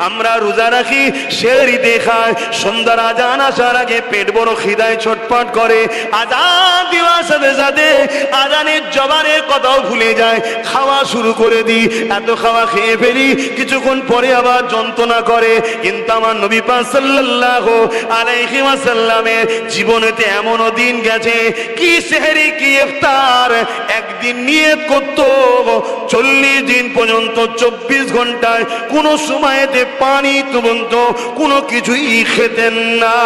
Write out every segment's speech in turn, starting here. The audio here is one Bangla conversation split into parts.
আমরা রোজা রাখি, সেহরিতে খাই, সন্ধ্যার আজান আসার আগে পেট বড় খিদায় ছটফট করে, আজান দেওয়ার সাথে সাথে আজানের জবানের কথাও ভুলে যায়, খাওয়া শুরু করে দিই, এত খাওয়া খেয়ে ফেলি, কিছুক্ষণ পরে আবার যন্ত্রণা করে। কিন্তু আমার নবী পাক সাল্লাল্লাহু আলাইহি ওয়াসাল্লামের জীবনেতে এমনও দিন গেছে, কি সেহরি কি ইফতার একদিন নিয়ত করত 40 দিন পর্যন্ত 24 ঘন্টায় কোনো সময়তে পানি পর্যন্ত কোনো কিছুই খেতেন না।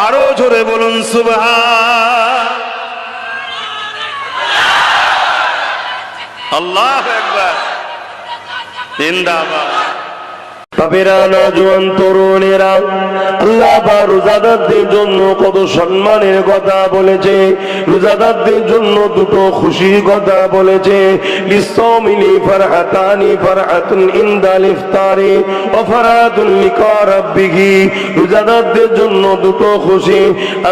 আরো জোরে বলুন সুবহান আল্লাহু আকবার, জিন্দাবাদ। বাবেরা, নওজোয়ান তরুণেরা, আল্লাহ পাক রোজাদারদের জন্য কত সম্মানের কথা বলেছে, রোজাদারদের জন্য দুটো খুশির কথা বলেছে। লিসাওমিনি ফারহাতানি, ফারহাতুন ইনদাল ইফতারি ওয়া ফারহাতুন লিকা রাব্বিহি। রোজাদারদের জন্য দুটো খুশি,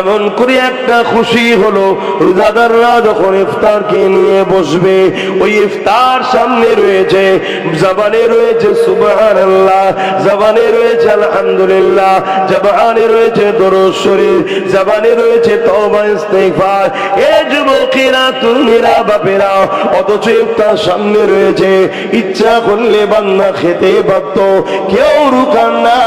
এমন করে একটা খুশি হলো রোজাদাররা যখন ইফতারকে নিয়ে বসবে, ওই ইফতার সামনে রয়েছে, জবানে রয়েছে সুবহানাল্লাহ, জবানে রয়েছে আলহামদুলিল্লাহ, জবানে রয়েছে দরুদ শরীফ, জবানে রয়েছে তওবা ইস্তিগফার। এ যুবকেরা, তুমিরা, বাপেরা, অথচ ইফতার সামনে রয়েছে, ইচ্ছা করলে বান্দা খেতে পারত, কেউ রুকান না,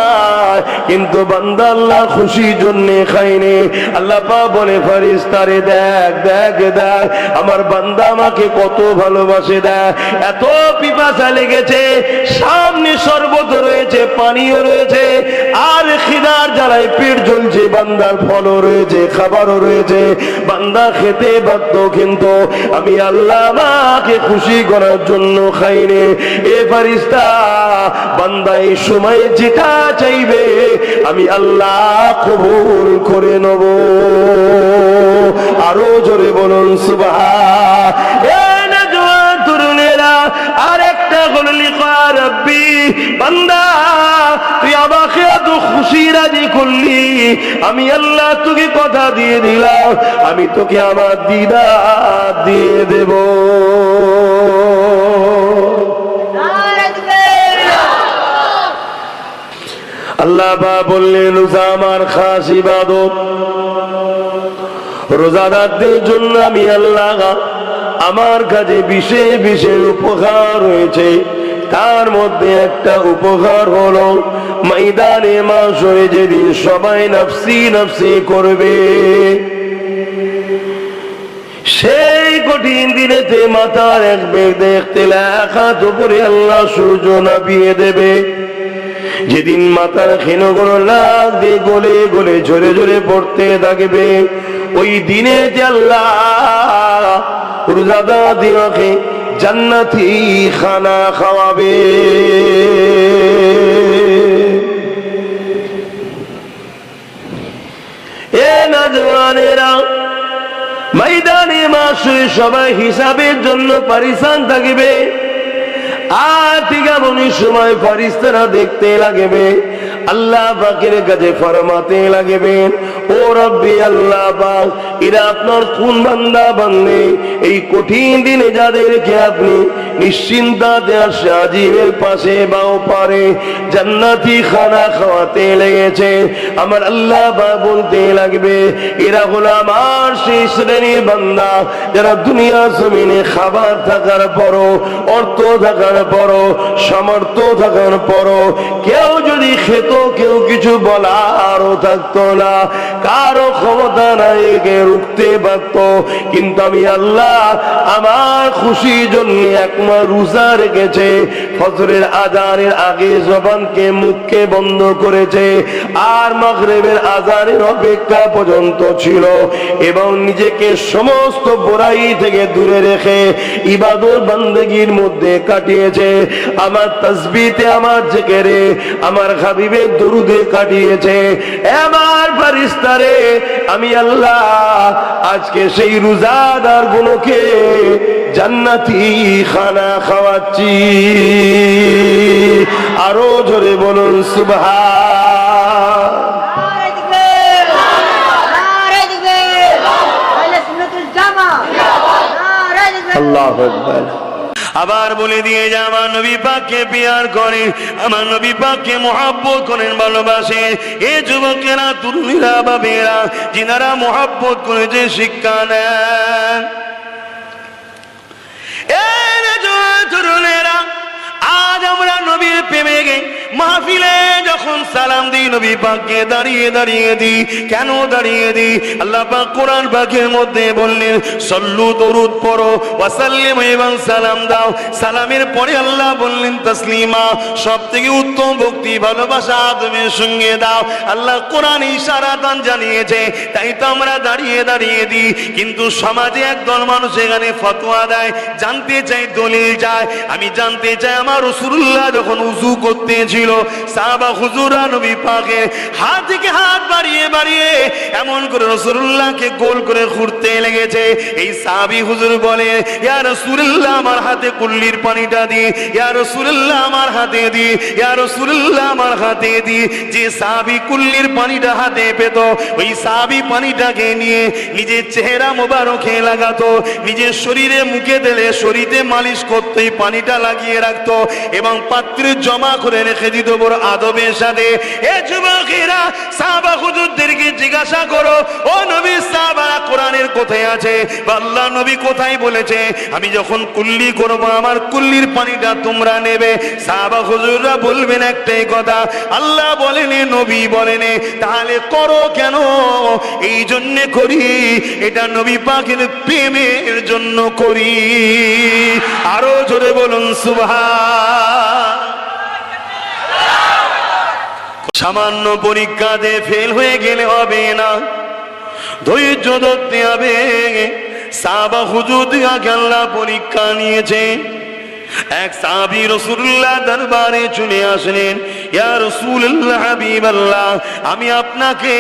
কিন্তু বান্দা আল্লাহ খুশির জন্য খায়নি। আল্লাহ পাক বলে ফেরেশতারে, দেখ দেখ দেখ আমার বান্দা আমাকে কত ভালোবাসে, দেখ এত পিপাসা লেগেছে, সামনে শরবত রয়েছে, পানিও রয়েছে, আর খিদার জ্বালায় পেট জ্বলছে, বান্দার ফলও রয়েছে, খাবারও রয়েছে, বান্দা খেতে বাধ্য, কিন্তু আমি আল্লাহ আমাকে খুশি করার জন্য খাইনি। এ ফেরেশতা, বান্দা এই সময় যেটা চাইবে আমি আল্লাহ কবুল করে নেব। আরো জোরে বলুন সুবহান। আর একটা হলো লিকা রাব্বি, বান্দা তুই আমাকে এত খুশি রাজি করলি, আমি আল্লাহ তোকে কথা দিয়ে দিলাম, আমি তোকে আমার দিদার দিয়ে দেব। আল্লাহ পাক বললেন, রোজা আমার খাস ইবাদত, রোজাদারদের জন্য আমি আল্লাহ আমার কাছে বিশেষ বিশেষ উপহার রয়েছে। তার মধ্যে একটা উপহার হলো ময়দানে মাশরে যেদিন সবাই নফসি নফসি করবে, সেই কঠিন দিনেতে মাথার এক বেগ দেখতে লেখাত উপরে আল্লাহ সূর্য নামিয়ে দেবে। যেদিন মাথার ক্ষীণগুলো লাগ দিয়ে গলে গলে ঝরে ঝরে পড়তে থাকবে, ওই দিনে যে আল্লাহ রোজাদারকে জান্নাতি খানা খাওয়াবে। এ নওজওয়ানেরা, ময়দানে মাশরে সবাই হিসাবের জন্য পরিশ্রম থাকবে, আর ঠিক এমনই সময় ফেরেশতারা দেখতে লাগবে, আল্লাহ পাকের কাছে ফরমাতে লাগবে, ও রব্বি আল্লাহ পাক, এরা আপনার কোন বান্দা বান্দে, এই কঠিন দিনে যাদেরকে আপনি নিশ্চিন্তাতে আসে আজিমের পাশে বাও পারে জান্নাতি খানা খাওয়াতে লেগেছে। আমার আল্লাহ পাক বলতে লাগবে, এরা হলো আমার সেই শ্রেণীর বান্দা যারা দুনিয়া জমিনে খাবার থাকার পরও, অর্থ থাকার পরও, সামর্থ্য থাকার পরও কেউ যদি খেত, কেউ কিছু বলারও থাকতো না, কারো ক্ষমতা নাই কে রুখতে পারত, কিন্তু আমি আল্লাহ আমার খুশির জন্য একমাস রোজা রেখেছে, ফজরের আজানের আগে জবানকে মুখকে বন্ধ করেছে, আর মাগরিবের আজানের অপেক্ষা পর্যন্ত ছিল, এবং নিজেকে সমস্ত বুরাই থেকে দূরে রেখে ইবাদত বান্দেগীর মধ্যে কাটিয়েছে, আমার তাসবিহতে, আমার জিকিরে, আমার হাবিবের দরুদে কাটিয়েছে। আমার ফেরেশতারে, আমি আল্লাহ আজকে সেই রোজাদার গুলোকে জান্নাতি খানা খাওয়াচ্ছি। আরো জোরে বলুন সুবহান। আল্লাহু আকবার। আবার বলে দিয়ে যে আমার নবী পাককে পিয়ার করে, আমার নবী পাককে মহব্বত করেন, ভালোবাসে। এ যুবকেরা, তরুণীরা, বাবেরা, যিনারা মহব্বত করেছে, শিক্ষা নেন। তরুণেরা, আজ আমরা নবীর প্রেমে গে মাহফিলে যখন সালাম দিই, নবী পাককে দাঁড়িয়ে দাঁড়িয়ে দিই। কেন দাঁড়িয়ে দিই? আল্লাহ পাক কোরআন পাকের মধ্যে বললেন, সল্লু, দরুদ পড়ো, ওয়াসাল্লিমু, এবং সালাম দাও। সালামের পরে আল্লাহ বললেন তাসলিমা, সব থেকে উত্তম ভক্তি, ভালোবাসা আদমের সঙ্গে দাও। আল্লাহ কোরআন ইশারাতান জানিয়েছে, তাই তো আমরা দাঁড়িয়ে দাঁড়িয়ে দিই। কিন্তু সমাজে একদল মানুষ এখানে ফতোয়া দেয়, জানতে চাই, দলিল চায়। আমি জানতে চাই, আমার রাসূলুল্লাহ যখন উযু করতে ছিল, সাহাবা হুজুরা নবী পাকের হাত থেকে হাত বাড়িয়ে বাড়িয়ে এমন করে রাসূলুল্লাহকে গোল করে ঘুরতে লেগেছে। এই সাহাবী হুজুর বলে, ইয়া রাসূলুল্লাহ, আমার হাতে কুল্লির পানিটা দিন, ইয়া রাসূলুল্লাহ, আমার হাতে দিন, ইয়া রাসূলুল্লাহ, আমার হাতে দিন। যে সাহাবী কুল্লির পানিটা হাতে পেত, ওই সাহাবী পানিটাকে নিয়ে নিজের চেহারা মোবারকে লাগাতো, নিজের শরীরে মুখে দিলে শরীরে মালিশ করতে পানিটা লাগিয়ে রাখতো এবং পাত্রে জমা করে রেখে দিত বড় আদবের সাথে। এ যুবকেরা, সাহাবা হুজুরদেরকে জিজ্ঞাসা করো, ও নবী, সাহাবারা কোরআনের কোথায় আছে বা আল্লাহ নবী কোথায় বলেছে আমি যখন কুল্লি করব আমার কুল্লির পানিটা তোমরা নেবে? সাহাবা হুজুররা বলবেন একটাই কথা, আল্লাহ বলেনি, নবী বলেনি, তাহলে করো কেন? এই জন্য করি, এটা নবী পাকের প্রেমের জন্য করি। আরো জোরে বলুন সুবহান। সামান্য পরীক্ষাতে ফেল হয়ে গেলে হবে না, ধৈর্য ধরতে হবে। সাহাবা হুজুরদের আল্লাহ পরীক্ষা নিয়েছে। এক সাহাবী রাসূলুল্লাহ দরবারে চলে আসলেন, ইয়া রাসূলুল্লাহ, হাবিবাল্লাহ, আমি আপনাকে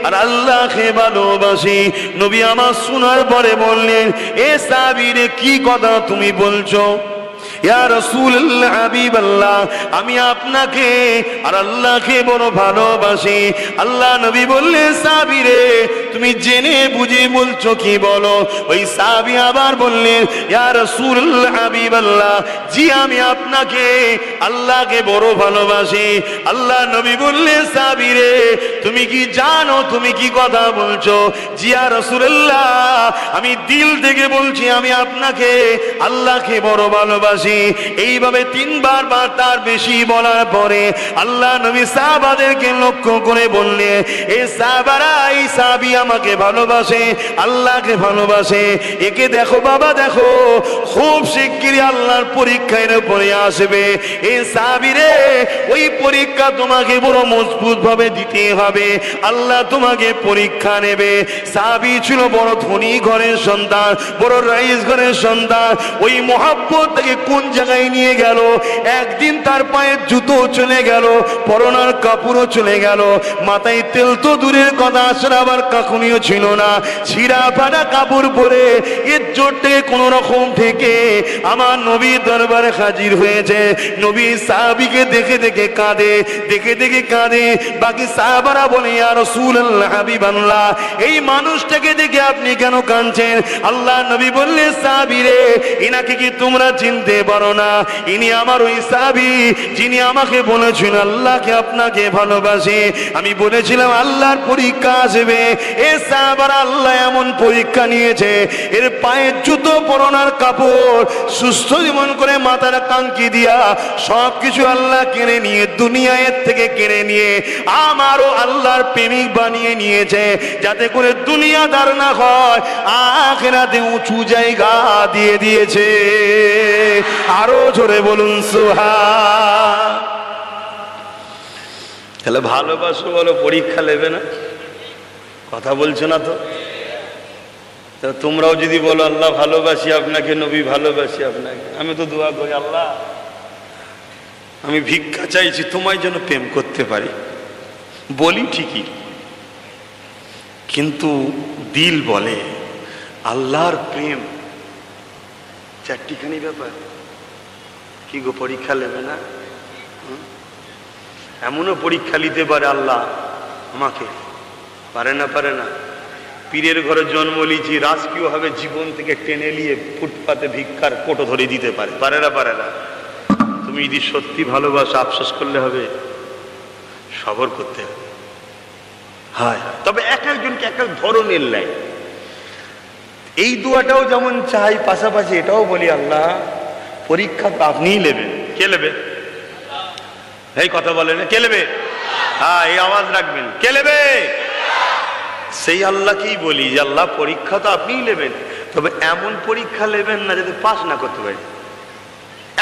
আর আল্লাহকে ভালোবাসি। নবী আমার শোনার পরে বললেন, এ সাহাবী রে, কি কথা তুমি বলছো? ইয়া রাসূলুল্লাহ, হাবিবাল্লাহ, আমি আপনাকে আর আল্লাহকে বড় ভালোবাসি। আল্লাহ নবী বললেন, সাহাবী রে, তুমি জেনে বুঝে বলছো কি বলো? ওই সাহাবী আবার বললেন, ইয়া রাসূলুল্লাহ, হাবিবাল্লাহ, জি, আমি আপনাকে আল্লাহকে বড় ভালোবাসি। আল্লাহ নবী বললেন, সাহাবী রে, তুমি কি জানো তুমি কি কথা বলছো? জি ইয়া রাসূলুল্লাহ, আমি দিল থেকে বলছি, আমি আপনাকে আল্লাহকে বড় ভালোবাসি। এইভাবে তিনবার বা তার বেশি বলার পরে আল্লাহ নবী সাহাবাদেরকে লক্ষ্য করে বললেন, এ সাহাবারা, এই সাহাবী আমাকে ভালোবাসে, আল্লাহকে ভালোবাসে। একে দেখো বাবা, দেখো, খুব শিগগিরই আল্লাহর পরীক্ষা এর উপরে আসবে। এই সাহাবী রে, ওই পরীক্ষা তোমাকে বড় মজবুত ভাবে দিতে হবে। আল্লাহ তোমাকে পরীক্ষা নেবে। সাহাবী ছিল বড় ধনী ঘরের সন্তান, বড় রাইস ঘরের সন্তান। ওই মহব্বত থেকে কোন জায়গায় নিয়ে গেল? একদিন তার পায়ের জুতো চলে গেল, পরনার কাপড়ও চলে গেল, মাথায় তেল তো দূরের কথা, আবার কাকুনিও ছিল না। ছিঁড়া ফাটা কাপড় পরে এর জোর থেকে কোন রকম থেকে আমার নবীর দরবারে হাজির হয়েছে। নবী সাহাবীকে দেখে দেখে কাঁদে, দেখে দেখে কাঁদে। বাকি সাহাবারা বলে, ইয়া রাসূলুল্লাহ, হাবিবাল্লাহ, এই মানুষটাকে দেখে আপনি কেন কাঁদছেন? আল্লাহ নবী বললেন, সাহাবী রে, ইনাকে কি তোমরা চিনতে পারো না? ইনি আমার ওই সাহাবী যিনি আমাকে বলেছেন আল্লাহকে আপনাকে ভালোবাসে। আমি বলেছিলাম আল্লাহর পরীক্ষা আসবে। এ সাহাবারা, আল্লাহ এমন পরীক্ষা নিয়েছে, এর পায়ের জুতো, পরনার কাপড়, সুস্থ জীবন করে মাথার কাঙ্কি দিয়া সবকিছু আল্লাহ কেড়ে নিয়ে, দুনিয়ার থেকে কেড়ে নিয়ে আমারও আল্লাহর প্রেমিক বানিয়ে নিয়েছে, যাতে করে দুনিয়াদার না হয়, আখিরাতে উঁচু জায়গা দিয়ে দিয়েছে। আরো জোরে বলুন সুবহান। তাহলে ভালোবাসো বলো, পরীক্ষা নেবে না? কথা বলছো না তো? তোমরাও যদি বলো, আল্লাহ ভালোবাসি আপনাকে, নবী ভালোবাসি আপনাকে, আমি তো দোয়া করি, আল্লাহ আমি ভিক্ষা চাইছি তোমায় যেন প্রেম করতে পারি। বলি ঠিকই, কিন্তু দিল বলে আল্লাহর প্রেম চারটিখানি ব্যাপার। কি গো, পরীক্ষা নেবে না? এমনও পরীক্ষা নিতে পারে আল্লাহ আমাকে, পারে না? পারে না? পীরের ঘরে জন্ম লিছি, রাজকীয় ভাবে জীবন থেকে টেনে নিয়ে ফুটপাতে ভিক্ষার কোটো ধরে দিতে পারে, পারে না? পারে না? তুমি যদি সত্যি ভালোবাসো, আফসোস করলে হবে, সবর করতে হবে। হয়, তবে এক একজনকে এক এক ধরনের লাই। এই দোয়াটাও যেমন চাই, পাশাপাশি এটাও বলি, আল্লাহ পরীক্ষা তো আপনিই নেবেন। কে নেবে? এই কথা বলেন, কে নেবে? হ্যাঁ, এই আওয়াজ রাখবেন, কে নেবে? সেই আল্লাহকেই বলি যে আল্লাহ পরীক্ষা তো আপনিই নেবেন, তবে এমন পরীক্ষা নেবেন না যাতে পাস না করতে পারি,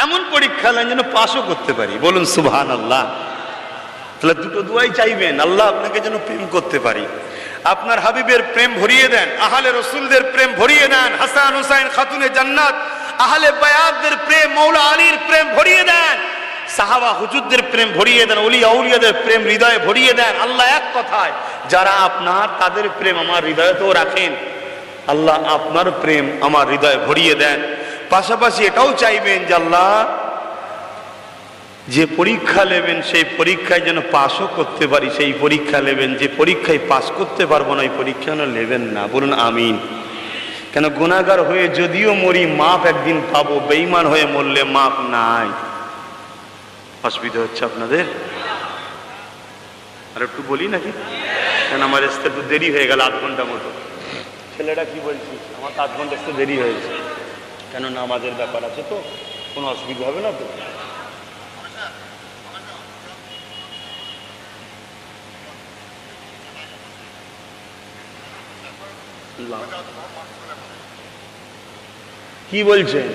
এমন পরীক্ষা নেন যেন পাসও করতে পারি। বলুন সুবহানাল্লাহ। তাহলে দুটো দোয়াই চাইবেন, আল্লাহ আপনাকে যেন প্রেম করতে পারি, আপনার হাবিবের প্রেম ভরিয়ে দেন, আহলে রসুলদের প্রেম ভরিয়ে দেন, হাসান হুসাইন খাতুনে জান্নাত আহলে বায়াতদের প্রেম, মৌলা আলীর প্রেম ভরিয়ে দেন, সাহাবা হুজুরদের প্রেম ভরিয়ে দেন, ওলিয়া আউলিয়াদের প্রেম হৃদয়ে ভরিয়ে দেন। আল্লাহ এক কথায় যারা আপনার, তাদের প্রেম আমার হৃদয়তেও রাখেন। আল্লাহ আপনার প্রেম আমার হৃদয়ে ভরিয়ে দেন। পাশাপাশি এটাও চাইবেন যে আল্লাহ যে পরীক্ষা নেবেন সেই পরীক্ষায় যেন পাসও করতে পারি, সেই পরীক্ষা নেবেন। যে পরীক্ষায় পাস করতে পারবো না, এই পরীক্ষা যেন নেবেন না। বলুন আমিন। কেন গুনাহগার হয়ে যদিও মরি, মাপ একদিন পাবো, বেঈমান হয়ে মরলে মাপ নাই। অসুবিধা হচ্ছে আপনাদের? আর একটু বলি নাকি? কেন আমার আসতে একটু দেরি হয়ে গেল, 8 ঘন্টা মতো। ছেলেটা কি বলছিস? আমার 8 ঘন্টা আসতে দেরি হয়েছে, কেন নামাজের ব্যাপার আছে, তো কোনো অসুবিধা হবে না তো? কি বলছেন?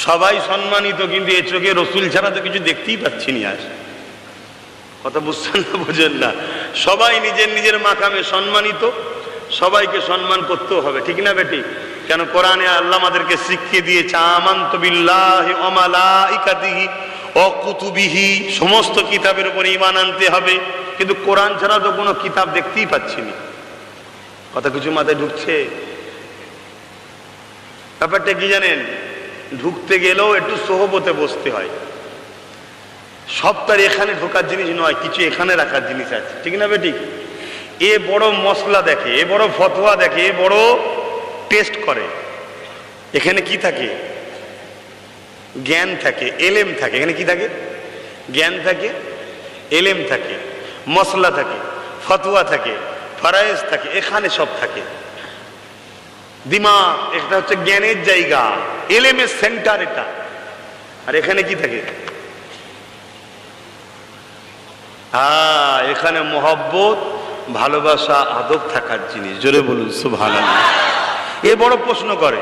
সবাই সম্মানিত, কিন্তু এ চোখে রসুল ছাড়া তো কিছু দেখতেই পাচ্ছি না। আর কথা বুঝছেন না? বোঝেন না? সবাই নিজের নিজের মাকামে সম্মানিত, সবাইকে সম্মান করতেও হবে, ঠিক না বেটি? কেন কোরআনে আল্লাহ আমাদেরকে শিখিয়ে দিয়েছে, আমানতু বিল্লাহি ওয়া মালাইকাতিহি ওয়া কুতুবিহি, সমস্ত কিতাবের উপরে ঈমান আনতে হবে। কিন্তু কোরআন ছাড়া তো কোনো কিতাব দেখতেই পাচ্ছি না। কথা কিছু মাথায় ঢুকছে? ব্যাপারটা কি জানেন? ঢুকতে গেলেও একটু সোহবতে বসতে হয়। সব তার এখানে ঢোকার জিনিস নয়, কিছু এখানে রাখার জিনিস আছে, ঠিক না বেটি? এ বড় মশলা দেখে, এ বড় ফতোয়া দেখে, এ বড় টেস্ট করে। এখানে কি থাকে? জ্ঞান থাকে, এলেম থাকে। এখানে কি থাকে? জ্ঞান থাকে, এলেম থাকে, মশলা থাকে, ফতোয়া থাকে, ফরায়েজ থাকে, এখানে সব থাকে। দিমাগ, এটা হচ্ছে জ্ঞানের জায়গা, এলেমের সেন্টার এটা। আর এখানে কি থাকে? হ্যাঁ, এখানে মোহব্বত, ভালোবাসা, আদব থাকার জিনিস। জোরে বলুন সুবহানাল্লাহ। এ বড় প্রশ্ন করে,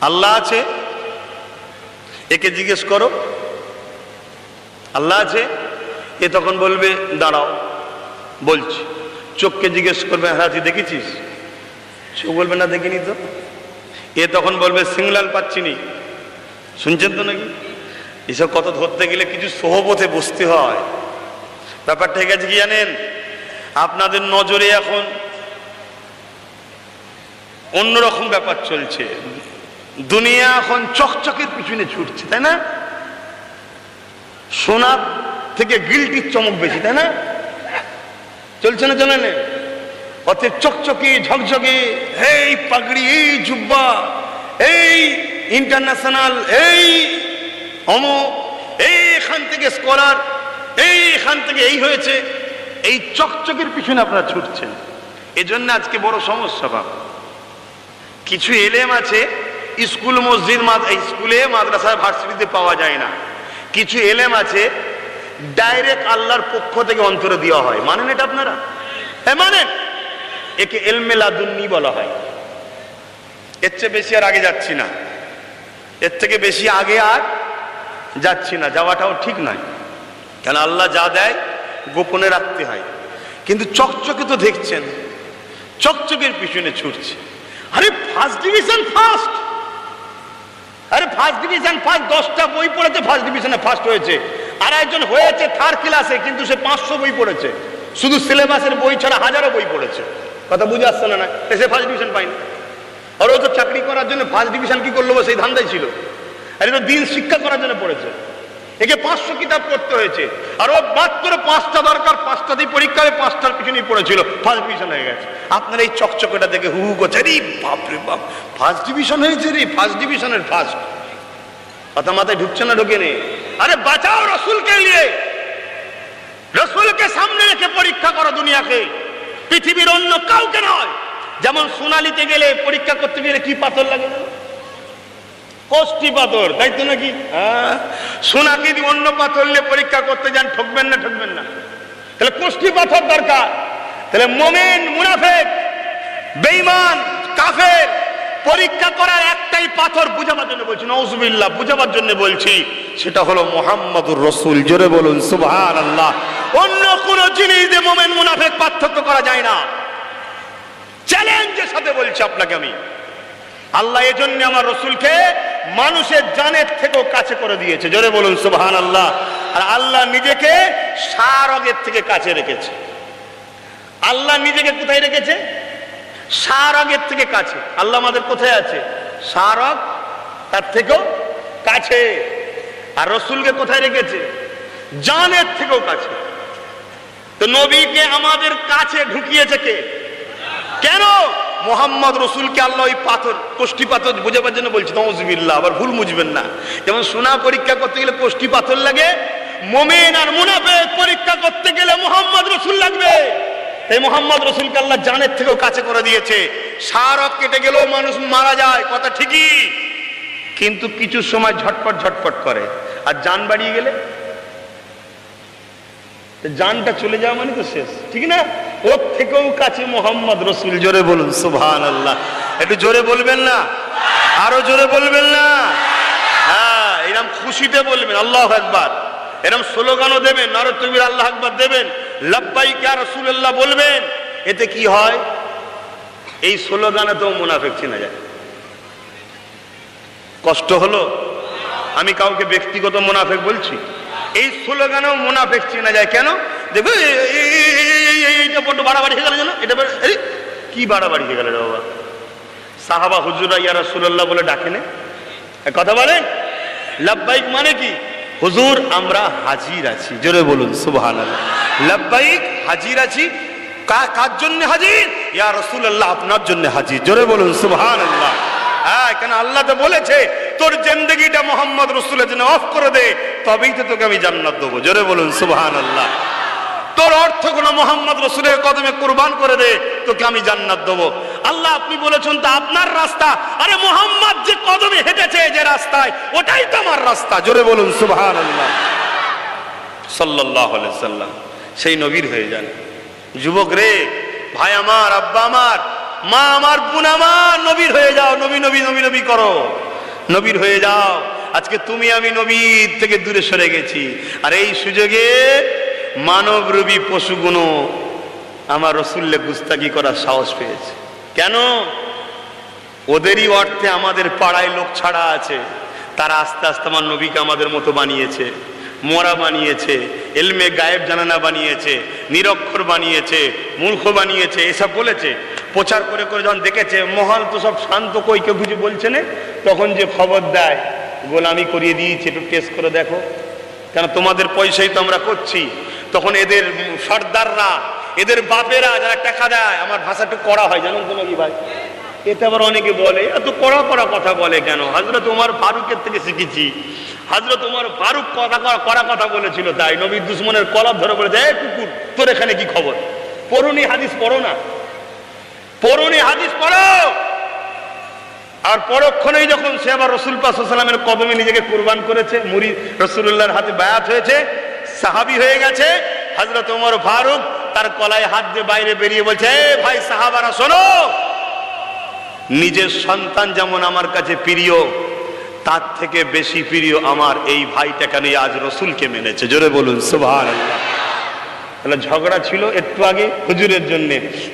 আল্লাহ আছে? একে জিজ্ঞেস করো আল্লাহ আছে? এ তখন বলবে দাঁড়াও বলছি। চোখকে জিজ্ঞেস করবে, হ্যাঁ তুই দেখেছিস? চোখ বলবে না দেখিনি তো। এ তখন বলবে সিগন্যাল পাচ্ছি নি। শুনছেন তো নাকি? এসব কত ধরতে গেলে কিছু সোহবতে বসতে হয়। ব্যাপারটা ঠিক আছে কি জানেন? আপনাদের নজরে এখন অন্যরকম ব্যাপার চলছে। দুনিয়া এখন চকচকের পিছনে ছুটছে, তাই না? সোনার থেকে গিল্টির চমক বেশি, তাই না? চলছে না? চলে না? অতএব চকচকে ঝকঝকে, এই পাগড়ি, এই জুব্বা, এই ইন্টারন্যাশনাল, এই অমুক, এইখান থেকে স্কলার, এইখান থেকে এই হয়েছে, এই চকচকের পিছনে আপনারা ছুটছেন। এজন্য আজকে বড় সমস্যা। বাপ কিছু এলেম আছে স্কুল, মসজিদ, স্কুলে, মাদ্রাসায়, ভার্সিটিতে পাওয়া যায় না। কিছু এলেম আছে ডাইরেক্ট আল্লাহর পক্ষ থেকে অন্তরে দেওয়া হয়। মানেন এটা আপনারা? হ্যাঁ মানেন। একে ইলমে লাদুন্নি বলা হয়। এর চেয়ে বেশি আর আগে যাচ্ছি না, এর থেকে বেশি আগে আর যাচ্ছি না, যাওয়াটাও ঠিক নয়। কেন আল্লাহ যা দেয় গোপনে রাখতে হয়। কিন্তু চকচকে তো দেখছেন, চকচকের পিছনে ছুটছে। আরে ফার্স্ট ডিভিশন ফার্স্ট, আরে ফার্স্ট ডিভিশন ফার্স্ট, 10টা বই পড়েছে, ফার্স্ট ডিভিশনে ফার্স্ট হয়েছে। আর একজন হয়েছে থার্ড ক্লাসে, কিন্তু সে 500 বই পড়েছে, শুধু সিলেবাসের বই ছাড়া হাজারো বই পড়েছে। কথা বুঝে আসছে না? সে ফার্স্ট ডিভিশন পায়নি। আর ও তো চাকরি করার জন্য ফার্স্ট ডিভিশন কি করলো সেই ধান্দাই ছিল। আর তো দিন শিক্ষা করার জন্য পড়েছে। একে 500 কিতাব পড়তে হয়েছে, আর ও মাত্র 5টা দরকার, 5টাতেই পরীক্ষা হবে, 5টার পিছনেই পড়েছিল, ফার্স্ট ডিভিশন হয়ে গেছে। আপনার এই চকচকেটা দেখে হু হু করছে, রে বাপরে বাপ, ফার্স্ট ডিভিশন হয়েছে রে, ফার্স্ট ডিভিশনের ফার্স্ট। কথা মাথায় ঢুকছে না? ঢোকে নেই। আরে বাঁচাও রসুলকে নিয়ে, রসুলকে সামনে রেখে পরীক্ষা করো দুনিয়াকে, পৃথিবীর অন্য কাউকে নয়। যেমন সোনালিতে গেলে পরীক্ষা করতে গেলে কি পাথর লাগে? কষ্টি পাথর, তাই তো নাকি? সোনাকে যদি অন্য পাথর নিয়ে পরীক্ষা করতে যান, ঠকবেন না? ঠকবেন না? তাহলে কষ্টি পাথর দরকার। তাহলে মোমেন, মুনাফেক, বেঈমান, কাফের পরীক্ষা করার একটাই পাথর, বুঝাবার জন্য বলছি, নাউজুবিল্লাহ, বুঝাবার জন্য বলছি, সেটা হলো মুহাম্মাদুর রাসূল। জোরে বলুন সুবহানাল্লাহ। অন্য কোন জিনিস দিয়ে মোমেন মুনাফেক পার্থক্য করা যায় না। চ্যালেঞ্জের সাথে বলছি আপনাকে আমি, আল্লাহ এজন্য আমার রসুলকে মানুষের জানের থেকেও কাছে করে দিয়েছে। জোরে বলুন সুবহানাল্লাহ। আর আল্লাহ নিজেকে সারগের থেকে কাছে রেখেছে। আল্লাহ নিজেকে কোথায় রেখেছে? সারগের থেকে কাছে। আল্লাহ আমাদের কোথায় আছে? সারগ, তার থেকেও কাছে। আর রসুলকে কোথায় রেখেছে? জানের থেকেও কাছে। তো নবীকে আমাদের কাছে ঢুকিয়েছে কে? কেন? মোহাম্মদ রসুলকে আল্লাহ ওই পাথর, কষ্টি পাথর বোঝাবার জন্য বলছি, নাউজুবিল্লাহ, আবার ভুল বুঝবেন না। যেমন সোনা পরীক্ষা করতে গেলে কষ্টি পাথর লাগে, মুমিন আর মুনাফিক পরীক্ষা করতে গেলে মোহাম্মদ রসুল লাগবে। তাই মোহাম্মদ রসুলকে আল্লাহ জানের থেকেও কাছে করে দিয়েছে। সারক কেটে গেলেও মানুষ মারা যায়, কথা ঠিকই, কিন্তু কিছু সময় ঝটপট ঝটপট করে। আর জান বাড়িয়ে গেলে জানটা চলে যাওয়া মানে তো শেষ, ঠিক না? ওর থেকেও কাছে মোহাম্মদ রসুল। জোরে বলুন সুবহানাল্লাহ। একটু জোরে বলবেন না? আরো জোরে বলবেন না? হ্যাঁ, এরকম খুশিতে বলবেন আল্লাহু আকবার, এরকম স্লোগানও দেবেন, নারে তাকবীর, আল্লাহু আকবার দেবেন, লাব্বাইক ইয়া রাসূলুল্লাহ বলবেন। এতে কি হয়? এই স্লোগানে তো মুনাফিক চেনা যায়। কষ্ট হলো? আমি কাউকে ব্যক্তিগত মুনাফিক বলছি, এই স্লোগানেও মুনাফিক চেনা যায়। কেন? দেখো এইটা বড় বাড়াবাড়ি হয়ে গেল, যেন এটা কি বাড়াবাড়ি হয়ে গেল রে বাবা। সাহাবা হুজুরা ইয়া রাসূলুল্লাহ বলে ডাকেন, কথা বলেন। লাব্বাইক মানে কি? হুজুর আমরা হাজির আছি। জোরে বলুন সুবহানাল্লাহ। লাব্বাইক, হাজির আছি। কার জন্য হাজির? ইয়া রাসূলুল্লাহ, আপনার জন্য হাজির। জোরে বলুন সুবহানাল্লাহ। হ্যাঁ, কেন আল্লাহ তো বলেছে তোর জিন্দেগিটা মোহাম্মদ রসুলের জন্য অফ করে দে, তবেই তো তোকে আমি জান্নাত দেবো। জোরে বলুন সুবহানাল্লাহ। তোর অর্থগুলো মোহাম্মদ রসুলের কদমে কুরবান করে দে, তোকে আমি জান্নাত দেবো। আল্লাহ আপনি বলেছেন তো আপনার রাস্তা, আরে মোহাম্মদ যে কদমে হেঁটেছে যে রাস্তায়, ওটাই তো আমার রাস্তা। জোরে বলুন সুবহানাল্লাহ। সাল্লাল্লাহু আলাইহি সাল্লাম সেই নবীর হয়ে যান। যুবক রে, ভাই আমার, আব্বা আমার, মা আমার, বোন আমার, নবীর হয়ে যাও। নবী নবী নবী নবী করো, নবীর হয়ে যাও। আজকে তুমি আমি নবীর থেকে দূরে সরে গেছি, আর এই সুযোগে মানব রূপী পশুগুলো আমার রসুল্লে গুস্তাকি করার সাহস পেয়েছে। কেন? ওদেরই অর্থে আমাদের পাড়ায় লোক ছাড়া আছে, তারা আস্তে আস্তে আমার নবীকে আমাদের মতো বানিয়েছে, মরা বানিয়েছে, এলমে গায়েব জানানা বানিয়েছে, নিরক্ষর বানিয়েছে, মূর্খ বানিয়েছে, এসব বলেছে। প্রচার করে করে যখন দেখেছে মহল তো সব শান্ত, কই কেউ কিছু বলছে না, তখন যে খবর দেয়, গোলামি করিয়ে দিয়েছে, একটু টেস্ট করে দেখো, কেন তোমাদের পয়সাই তো আমরা করছি। তখন এদের সর্দাররা, এদের বাপেরা যারা টাকা দেয়, আমার ভাষা একটু কড়া হয়, জানেন তো নাকি ভাই? এতে আবার অনেকে বলে এত কড়া কড়া কথা বলে কেন? হযরত ওমর ফারুকের থেকে শিখেছি। হযরত ওমর ফারুক কড়া কথা বলেছিল, তাই নবীর দুশমনের কলাপ ধরে বলেছে, এ কুকুর, তোর এখানে কি খবর? পড়ুনি হাদিস পড়ো না, পড়ুনি হাদিস পড়ো। আর পরক্ষণেই যখন সে আবার রসুল পাক সাল্লাল্লাহু আলাইহি ওয়াসাল্লামের কদমে নিজেকে কুরবান করেছে, মুরিদ রাসূলুল্লাহর হাতে বায়াত হয়েছে, সাহাবী হয়ে গেছে, হযরত ওমর ফারুক তার কলায় হাত দিয়ে বাইরে বেরিয়ে বলছে, এ ভাই সাহাবারা শোনো, নিজের সন্তান যেমন আমার কাছে প্রিয়, তার থেকে বেশি প্রিয় আমার এই ভাইটাকে নিয়ে আজ রসুলকে মেনেছে। জোরে বলুন সুবহানাল্লাহ। তাহলে ঝগড়া ছিল একটু আগে হুজুরের জন্য,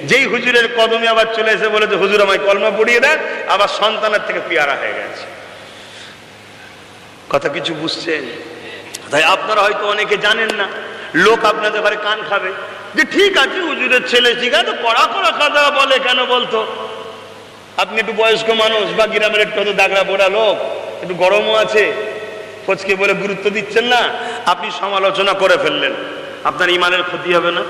যেই হুজুরের কদমে আবার চলে এসে বলেছে হুজুর আমায় কলমা পড়িয়ে দেন, আবার সন্তানের থেকে পেয়ারা হয়ে গেছে। কথা কিছু বুঝছেন? তাই আপনারা হয়তো অনেকে জানেন না, লোক আপনাদের ঘরে কান খাবে যে ঠিক আছে হুজুরের ছেলে, ঠিক আছে, কড়া কড়া কথা বলে কেন বলতো? আপনি একটু বয়স্ক মানুষ বা গ্রামের একটু দাগড়া বোড়া লোক, একটু গরমও আছে, কোচকে বলে গুরুত্ব দিচ্ছেন না, আপনি সমালোচনা করে ফেললেন, আপনার ইমানের ক্ষতি হবে না?